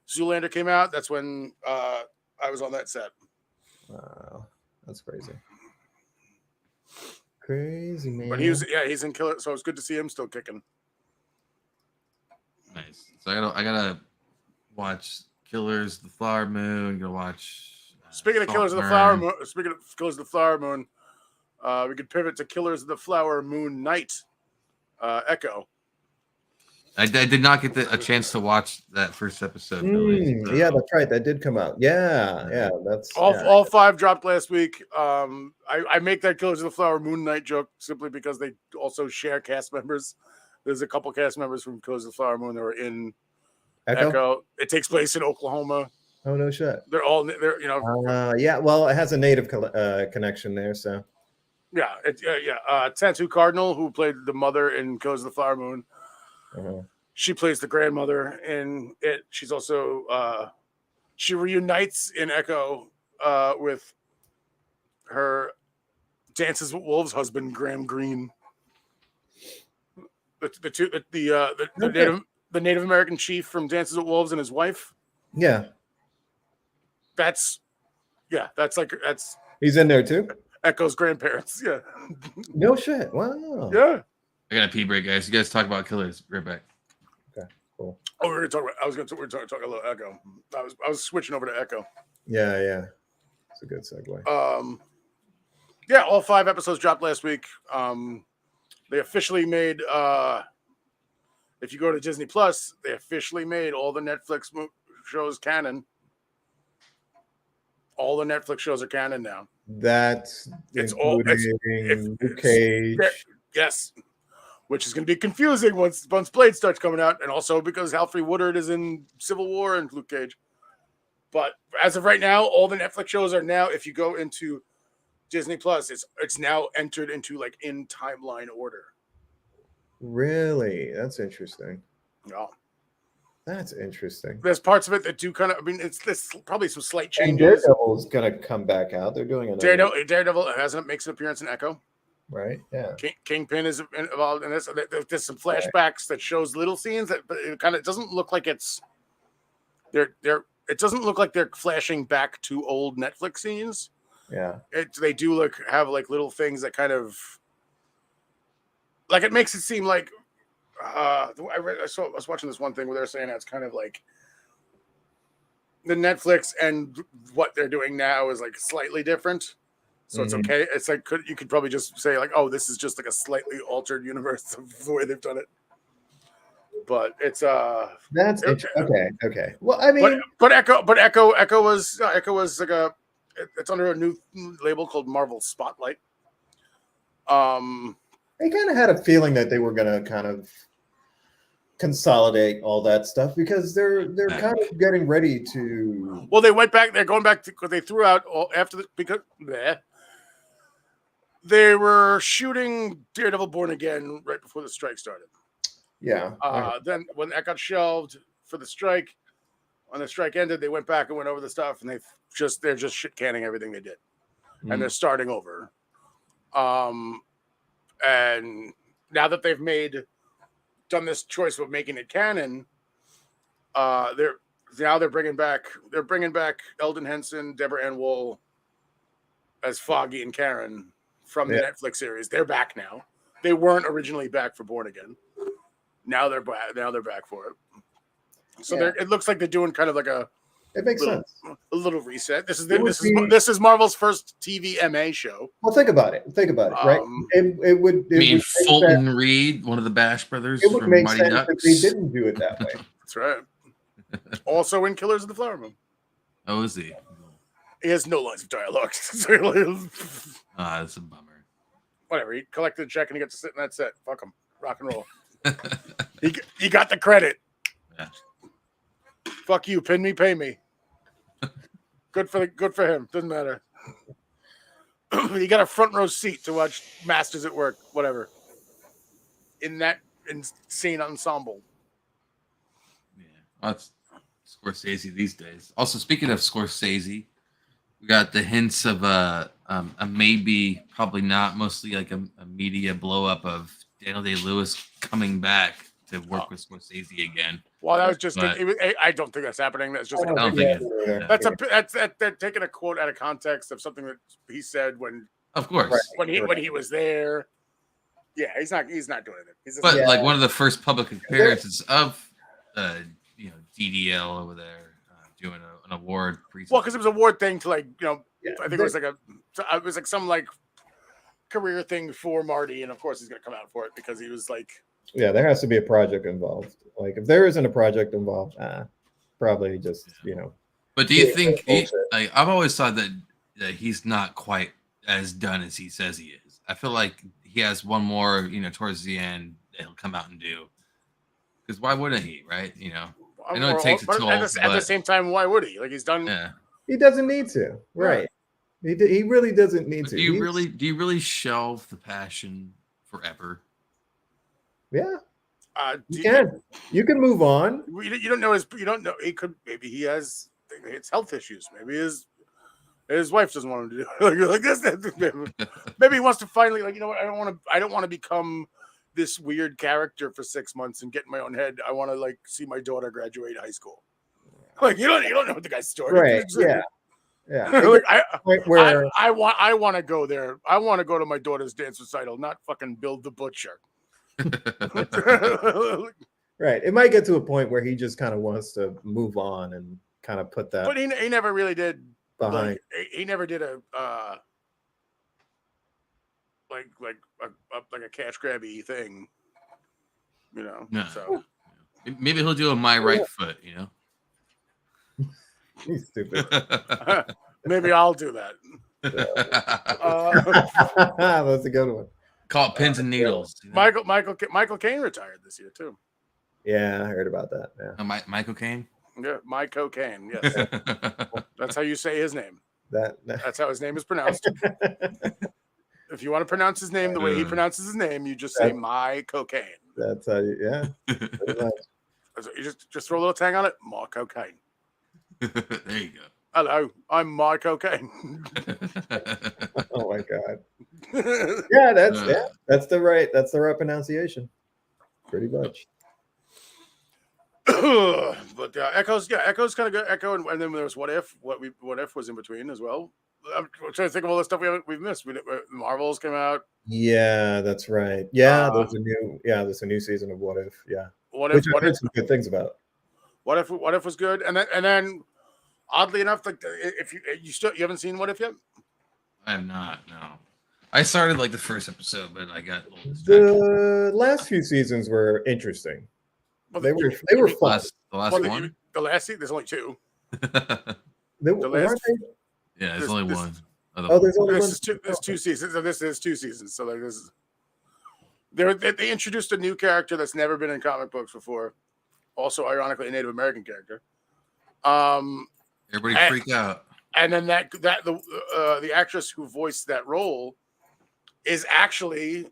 S3: Zoolander came out. That's when I was on that set.
S1: Wow. That's crazy. Crazy, man.
S3: But he's in Killer, so it's good to see him still kicking.
S2: Nice. So I gotta watch Killers of the Flower Moon. Gonna watch.
S3: Speaking of Killers of the Flower Moon. Speaking of Killers of the Flower Moon, we could pivot to Killers of the Flower Moon Night. Echo.
S2: I did not get a chance to watch that first episode.
S1: Yeah, that's right. That did come out. Yeah. That's
S3: all 5 dropped last week. I make that Killers of the Flower Moon Night joke simply because they also share cast members. There's a couple cast members from Killers of the Flower Moon that were in Echo. It takes place in Oklahoma.
S1: Oh no shit.
S3: They're
S1: yeah. Well, it has a native connection there, so.
S3: Yeah. Tantoo Cardinal, who played the mother in Killers of the Flower Moon. She plays the grandmother in it. She's also she reunites in Echo with her Dances with Wolves husband, Graham Greene. The Native American chief from Dances with Wolves and his wife.
S1: Yeah.
S3: That's
S1: he's in there too.
S3: Echo's grandparents. Yeah.
S1: No shit. Wow.
S3: Yeah.
S2: I got a pee break, guys. You guys talk about Killers. Right back.
S1: Okay. Cool.
S3: Oh, we're talk a little Echo. I was switching over to Echo.
S1: Yeah. It's a good segue.
S3: Yeah, all 5 episodes dropped last week. They officially made. If you go to Disney Plus, they officially made all the Netflix shows canon. All the Netflix shows are canon now.
S1: That's including Luke Cage.
S3: Yes. Which is going to be confusing once Blade starts coming out, and also because Alfre Woodard is in Civil War and Luke Cage. But as of right now, all the Netflix shows are now, if you go into Disney Plus, it's now entered into like in timeline order.
S1: Really? That's interesting.
S3: Yeah.
S1: That's interesting.
S3: There's parts of it that do kind of. I mean, it's probably some slight changes.
S1: And Daredevil's gonna come back out. They're doing another.
S3: Daredevil makes an appearance in Echo.
S1: Right. Yeah.
S3: Kingpin is involved in this. There's some flashbacks that shows little scenes but it kind of doesn't look like it's. It doesn't look like they're flashing back to old Netflix scenes.
S1: Yeah.
S3: They do have like little things that kind of. Like it makes it seem like. I was watching this one thing where they're saying it's kind of like the Netflix and what they're doing now is like slightly different, so it's okay. It's like you could probably just say like, oh, this is just like a slightly altered universe of the way they've done it. But it's
S1: that's okay. Well, I mean,
S3: but Echo was like it's under a new label called Marvel Spotlight.
S1: I kind of had a feeling that they were gonna kind of consolidate all that stuff because they're kind of getting ready to.
S3: Well, they went back. They're going back to because they threw out after because they were shooting Daredevil Born Again right before the strike started.
S1: Yeah.
S3: Then when that got shelved for the strike, when the strike ended, they went back and went over the stuff, and they're just shit canning everything they did, and they're starting over. And now that they've done this choice of making it canon, they're bringing back Eldon Henson, Deborah Ann Woll as Foggy and Karen from the Netflix series. They're back now. They weren't originally back for Born Again. Now they're back. Now they're back for it. So it looks like they're doing kind of like
S1: it makes sense.
S3: A little reset. This is Marvel's first TV MA show.
S1: Well, think about it, right? It would.
S2: Fulton Reed, one of the Bash brothers.
S1: It would make
S2: Mighty
S1: sense
S2: Ducks.
S1: if they didn't do it that way.
S3: That's right. Also in Killers of the Flower Moon.
S2: Oh, is he?
S3: He has no lines of dialogue.
S2: That's a bummer.
S3: Whatever. He collected a check and he got to sit in that set. Fuck him. Rock and roll. He got the credit.
S2: Yeah.
S3: Fuck you. Pin me, pay me. Good for him. Doesn't matter. You got a front row seat to watch Masters at Work. Whatever. In that insane ensemble.
S2: Yeah, that's Scorsese these days. Also, speaking of Scorsese, we got the hints of a maybe, probably not, mostly like a media blow up of Daniel Day-Lewis coming back to work with Scorsese again.
S3: Well, that was just. I don't think that's happening. That's just. They're taking a quote out of context of something that he said when.
S2: Of course.
S3: When he was there. Yeah, he's not doing it.
S2: Like one of the first public appearances of, DDL over there doing an award presentation.
S3: Well, because it was an award thing to I think it was like some career thing for Marty, and of course he's gonna come out for it because he was like.
S1: Yeah, there has to be a project involved. Like if there isn't a project involved, probably just
S2: But do you think I've always thought that he's not quite as done as he says he is. I feel like he has one more, towards the end that he'll come out and do. Because why wouldn't he, right? I know it takes a toll.
S3: At the same time, why would he? Like he's done.
S2: Yeah.
S1: He doesn't need to, right? He really doesn't need to.
S2: Do you really shelve the passion forever?
S1: Yeah. You can move on.
S3: You don't know he could, maybe he has it's health issues. Maybe his wife doesn't want him to do it. Like this. Maybe he wants to finally what, I don't want to become this weird character for 6 months and get in my own head. I want to see my daughter graduate high school. Like you don't know what the guy's story.
S1: Right. Yeah.
S3: I want to go there. I want to go to my daughter's dance recital, not fucking Bill the Butcher.
S1: Right. It might get to a point where he just kind of wants to move on and kind of put that.
S3: But he never really did.
S1: Behind.
S3: He never did a like a cash grabby thing.
S2: No.
S3: So
S2: maybe he'll do a My Right Foot.
S1: He's stupid.
S3: Maybe I'll do that.
S1: That's a good one.
S2: Call it Pins and Needles.
S3: Michael Caine retired this year too.
S1: Yeah, I heard about that. Yeah.
S2: Michael Caine.
S3: Yeah, Michael Caine. Yes, that's how you say his name. That's how his name is pronounced. If you want to pronounce his name the way he pronounces his name, you just say my cocaine.
S1: That's how you. Yeah.
S3: You just throw a little tang on it. More cocaine.
S2: There you go.
S3: Hello, I'm more cocaine.
S1: Oh my god. Yeah, that's the right pronunciation. Pretty much.
S3: But Echo's kind of good. Echo, and then there's What If. What If was in between as well. I'm trying to think of all the stuff we've missed. Marvels came out.
S1: Yeah, that's right. Yeah, there's a new season of What If. Yeah, which I heard some good things about.
S3: What If was good, and then oddly enough, like if you haven't seen What If yet.
S2: I have not. No, I started like the first episode, but I got a little
S1: distracted. The last few seasons were interesting. Well, they were fun.
S2: The last one.
S3: The last season. There's only two.
S2: Yeah, there's only one.
S1: There's only one.
S3: There's two seasons. So this is 2 seasons. So like this. They introduced a new character that's never been in comic books before. Also, ironically, a Native American character.
S2: Everybody freak out.
S3: And then the actress who voiced that role is actually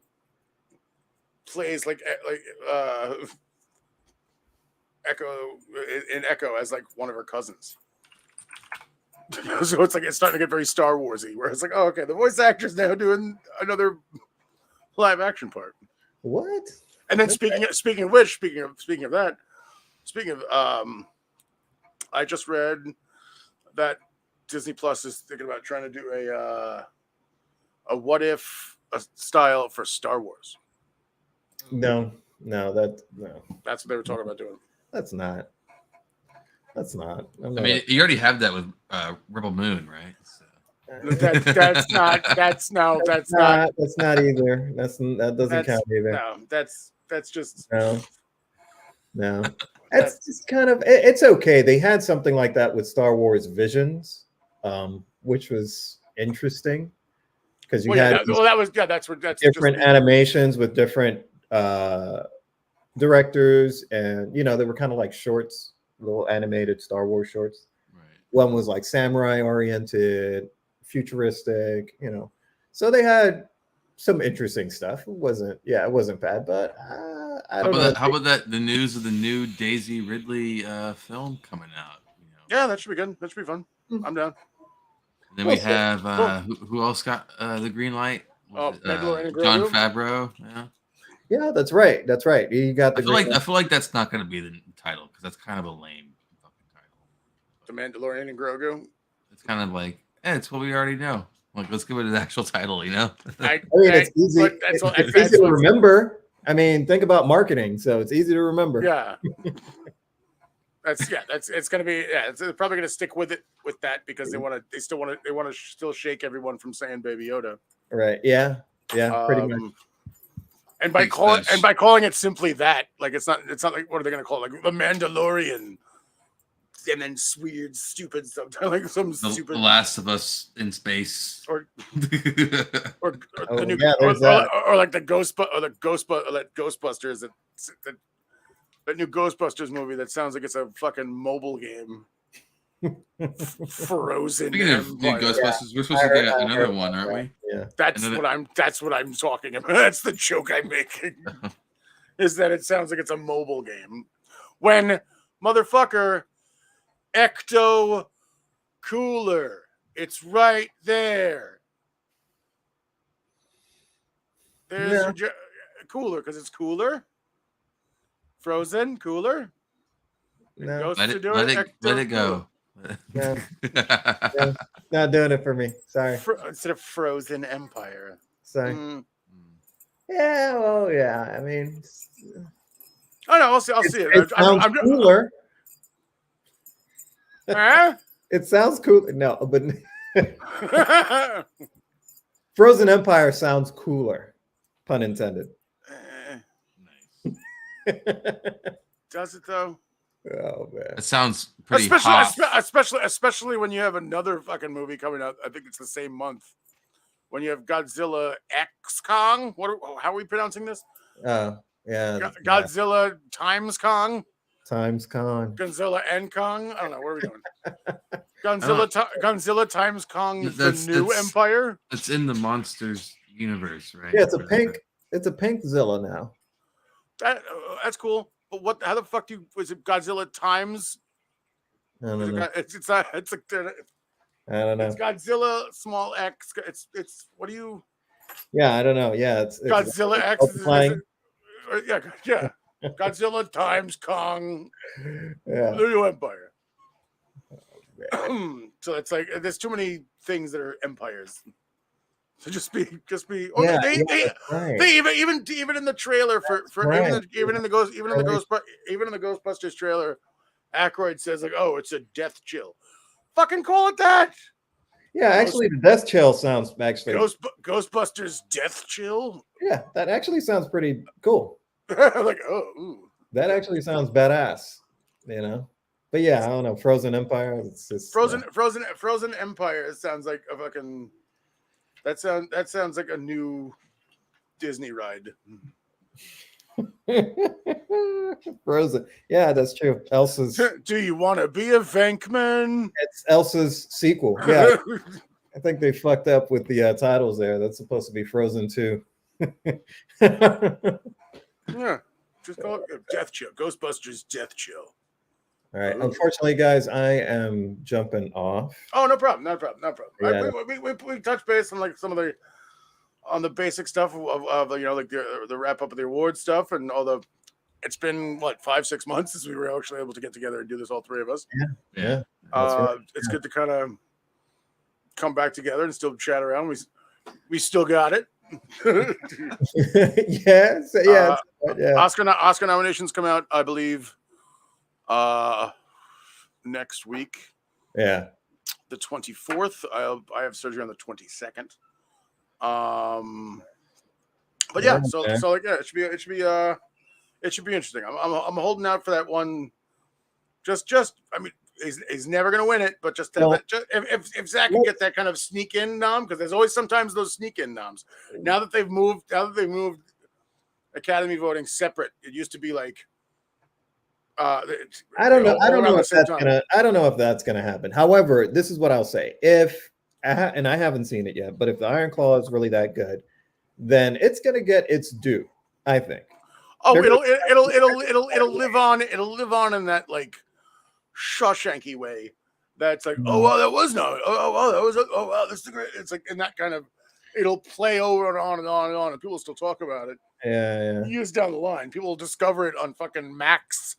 S3: plays like Echo in Echo as like one of her cousins. So it's starting to get very Star Warsy, where it's like, oh, okay, the voice actor's now doing another live action part.
S1: What?
S3: And then speaking of that, I just read that Disney Plus is thinking about trying to do a What If style for Star Wars.
S1: No.
S3: That's what they were talking about doing.
S1: That's not.
S2: I mean, you already have that with Rebel Moon, right? So.
S3: That's not
S1: either. That doesn't count either.
S3: No, that's just
S1: no. That's just kind of it's okay. They had something like that with Star Wars Visions, which was interesting because that's different animations with different directors, and they were kind of like shorts, little animated Star Wars shorts.
S2: Right.
S1: One was like samurai oriented, futuristic, so they had some interesting stuff. It wasn't bad, but I don't know.
S2: How about that? The news of the new Daisy Ridley film coming out.
S3: Yeah, that should be good. That should be fun. I'm down.
S2: And then we have who else got the green light?
S3: John
S2: Favreau.
S1: Yeah, that's right. You got the.
S2: I feel like that's not going to be the title because that's kind of a lame fucking title.
S3: The Mandalorian and Grogu.
S2: It's kind of like, it's what we already know. Like, let's give it an actual title,
S1: it's easy. It's easy to remember. I mean, think about marketing, so it's easy to remember.
S3: Yeah. It's gonna be they're probably gonna stick with that because they want to still shake everyone from saying Baby Yoda.
S1: Right. Yeah. Pretty much.
S3: And by calling it simply that, like it's not like, what are they gonna call it? Like The Mandalorian, and then weird, stupid stuff, like stupid
S2: The Last of Us in space,
S3: or like the Ghostbusters, that new Ghostbusters movie that sounds like it's a fucking mobile game. Frozen.
S2: Speaking of new Ghostbusters, we're supposed to get another one, aren't we?
S1: Yeah.
S3: That's what I'm talking about. That's the joke I'm making. Is that it sounds like it's a mobile game. When motherfucker Ecto Cooler. It's right there. There's your cooler because it's cooler. Frozen cooler.
S1: No.
S2: Let it go.
S1: No. Not doing it for me. Sorry.
S3: Instead of Frozen Empire.
S1: Sorry. Yeah. Well. Yeah. I mean.
S3: Oh no. I'll see it.
S1: It sounds cooler.
S3: Huh?
S1: It sounds cool. No, but Frozen Empire sounds cooler. Pun intended.
S2: Nice.
S3: Does it though?
S1: Oh man,
S2: it sounds pretty hot.
S3: Especially when you have another fucking movie coming out. I think it's the same month. When you have Godzilla X Kong. How are we pronouncing this?
S1: Oh yeah,
S3: Godzilla Times Kong.
S1: Times Kong.
S3: Godzilla and Kong. I don't know. What are we doing? Godzilla Times Kong. The new Empire.
S2: It's in the Monsters universe, right?
S1: Yeah, it's a pink Zilla now.
S3: That's cool. But what? How the fuck was it Godzilla times?
S1: I don't know.
S3: It's not. It's like
S1: I don't know.
S3: It's Godzilla small x. It's what do you?
S1: Yeah, I don't know. Yeah, it's
S3: Godzilla X. Yeah. Godzilla times Kong.
S1: Yeah.
S3: The new Empire. So it's like there's too many things that are empires. So just be. Oh,
S1: yeah,
S3: they even in the trailer even in the Ghostbusters trailer, Aykroyd says like, "Oh, it's a death chill." Fucking call it that.
S1: Yeah, actually, the death chill sounds
S3: Ghostbusters death chill.
S1: Yeah, that actually sounds pretty cool.
S3: Like, oh, ooh.
S1: That actually sounds badass. You know. But yeah, I don't know. Frozen Empire. It's just
S3: Frozen Empire. It sounds like a fucking. That sounds like a new Disney ride.
S1: Frozen. Yeah, that's true. Elsa's.
S3: Do you want to be a Venkman?
S1: It's Elsa's sequel. Yeah, I think they fucked up with the titles there. That's supposed to be Frozen 2.
S3: Yeah, just call it Death Chill. Ghostbusters Death Chill.
S1: All right. Unfortunately, guys, I am jumping off.
S3: Oh, no problem.
S1: Yeah.
S3: We touched base on like some of the basic stuff of you know, like the wrap up of the award stuff and all the. It's been what 5-6 months since we were actually able to get together and do this, all three of us.
S1: Yeah.
S3: Right. It's good to kind of come back together and still chat around. We still got it.
S1: Yeah.
S3: Oscar nominations come out, I believe, next week.
S1: Yeah,
S3: the 24th. I have surgery on the 22nd. But yeah, so like yeah, it should be interesting. I'm holding out for that one. Just I mean, he's never gonna win it, but if Zach can get that kind of sneak in nom, because there's always sometimes those sneak in noms. Now that they've moved Academy voting separate, it used to be like.
S1: I don't know if that's gonna happen. However, this is what I'll say: and I haven't seen it yet, but if the Iron Claw is really that good, then it's gonna get its due. I think.
S3: Oh, it'll live on. It'll live on in that like Shawshanky way. That's like, oh well, that was no. Oh well, that was. Oh well, this is great. It's like in that kind of. It'll play over and on and on and on, and people still talk about it.
S1: Yeah.
S3: Years down the line, people will discover it on fucking Max.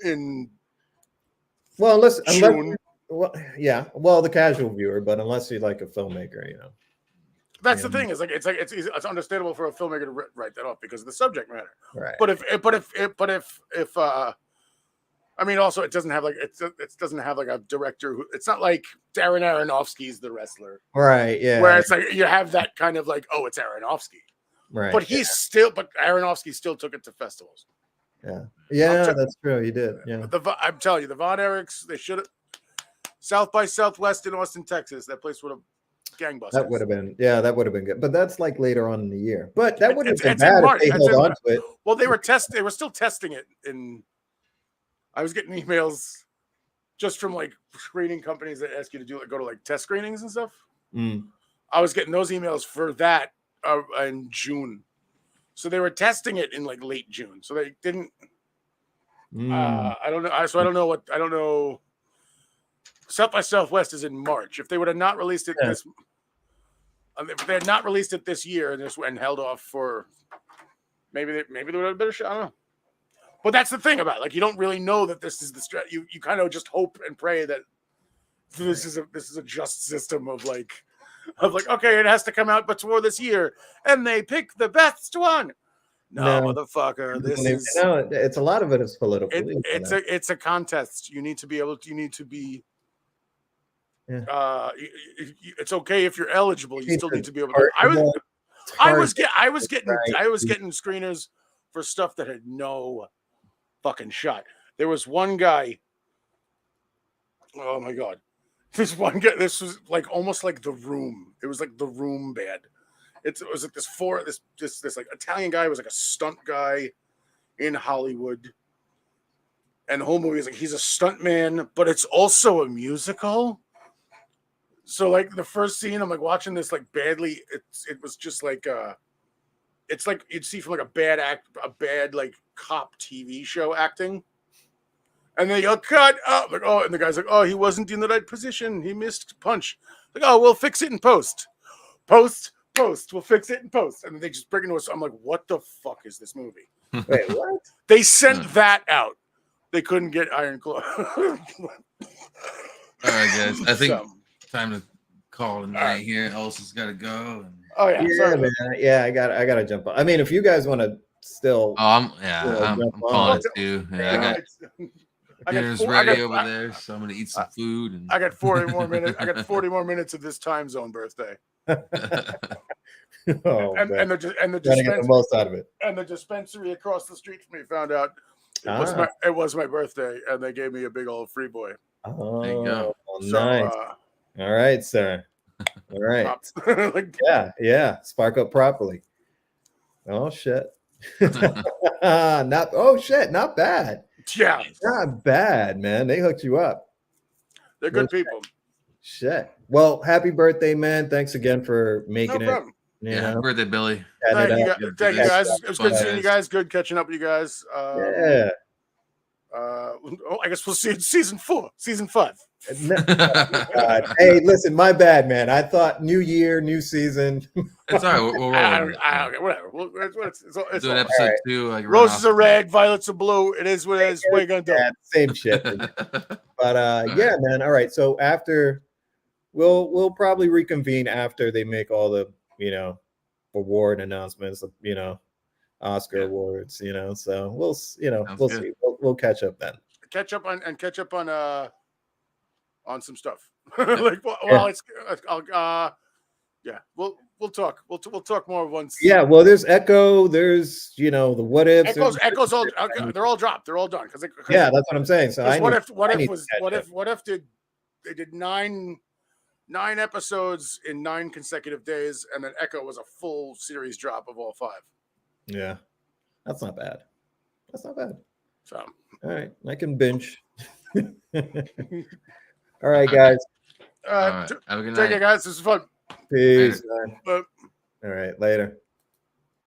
S1: Listen. The casual viewer, but unless you're like a filmmaker, you know.
S3: That's the thing. It's understandable for a filmmaker to write that off because of the subject matter.
S1: Right.
S3: But if I mean, also it doesn't have like it doesn't have like a director who. It's not like Darren Aronofsky's The Wrestler.
S1: Right. Yeah.
S3: Where it's like you have that kind of like, oh, it's Aronofsky.
S1: Right.
S3: But but Aronofsky still took it to festivals.
S1: Yeah, that's true. He did. Yeah.
S3: I'm telling you, the Von Erichs, they should have South by Southwest in Austin, Texas. That place would have gangbusters.
S1: That would have been good. But that's like later on in the year. But that would have been bad if they held on to it.
S3: Well, they were still testing it I was getting emails just from like screening companies that ask you to go to like test screenings and stuff. I was getting those emails for that in June. So they were testing it in like late June. So they didn't. I don't know. I don't know. South by Southwest is in March. If they would have not released it if they had not released it this year and held off for maybe they would have a better shot. I don't know. But that's the thing about it. Like you don't really know that this is the strat. You kind of just hope and pray that this is a just system of like okay, it has to come out before this year, and they pick the best one. No, motherfucker.
S1: It's a lot of it is political.
S3: It's a contest. You need to be able to. You need to be.
S1: Yeah.
S3: It's okay if you're eligible. You still need to be able to. I was getting screeners for stuff that had no fucking shot. There was one guy. Oh my god. This one guy, this was like almost like The Room. It was like The Room bad. It was like this like Italian guy was like a stunt guy in Hollywood. And the whole movie is like he's a stunt man, but it's also a musical. So like the first scene, I'm like watching this like badly. It was just like it's like you'd see from like a bad cop TV show acting. And they go, cut up. Like, oh, and the guy's like, oh, he wasn't in the right position. He missed punch. Like, oh, we'll fix it in post. Post. We'll fix it in post. And they just bring it to us. I'm like, what the fuck is this movie?
S1: Wait, what?
S3: They sent that out. They couldn't get Iron Claw.
S2: All right, guys. I think time to call it night here. Ellis has got to go.
S3: Oh yeah,
S1: sorry, man. Yeah, I gotta jump on. I mean, if you guys want to still,
S2: I'm calling it too. Yeah, dinner's ready over there, so I'm gonna eat some food. And
S3: I got 40 more minutes. I got 40 more minutes of this time zone birthday.
S1: and
S3: the
S1: get the most out of it.
S3: And the dispensary across the street from me found out it was my birthday, and they gave me a big old free boy.
S1: Oh,
S2: there you go.
S1: Nice. All right, sir. All right.
S3: Like,
S1: yeah. Spark up properly. Oh shit. Not bad.
S3: Yeah.
S1: Not bad, man. They hooked you up.
S3: They're good people.
S1: Shit. Well, happy birthday, man. Thanks again for making it.
S2: Happy birthday, Billy.
S3: Thank you guys. It was good seeing you guys. Good catching up with you guys. I guess we'll see in season 5.
S1: Hey, listen, my bad, man. I thought new year, new season.
S2: It's all right. We'll roll.
S3: Whatever. It's
S2: doing episode 2. Like
S3: roses are red, violets are blue. It is what it is. What are you gonna do?
S1: Same shit. But yeah, man. All right. So after, we'll probably reconvene after they make all the award announcements. Oscar awards. So we'll see. We'll catch up then.
S3: Catch up on some stuff. We'll talk. We'll talk more once.
S1: Yeah, well, there's Echo. There's the what ifs.
S3: Echo's all. They're all dropped. They're all done.
S1: Yeah, that's what I'm saying. So
S3: what if they did 9 episodes in 9 consecutive days, and then Echo was a full series drop of all 5.
S1: Yeah, that's not bad.
S3: So
S1: all right, I can binge. All right, guys.
S2: All right. Have a good night.
S3: Take it, guys. This is fun.
S1: Peace. All right, later.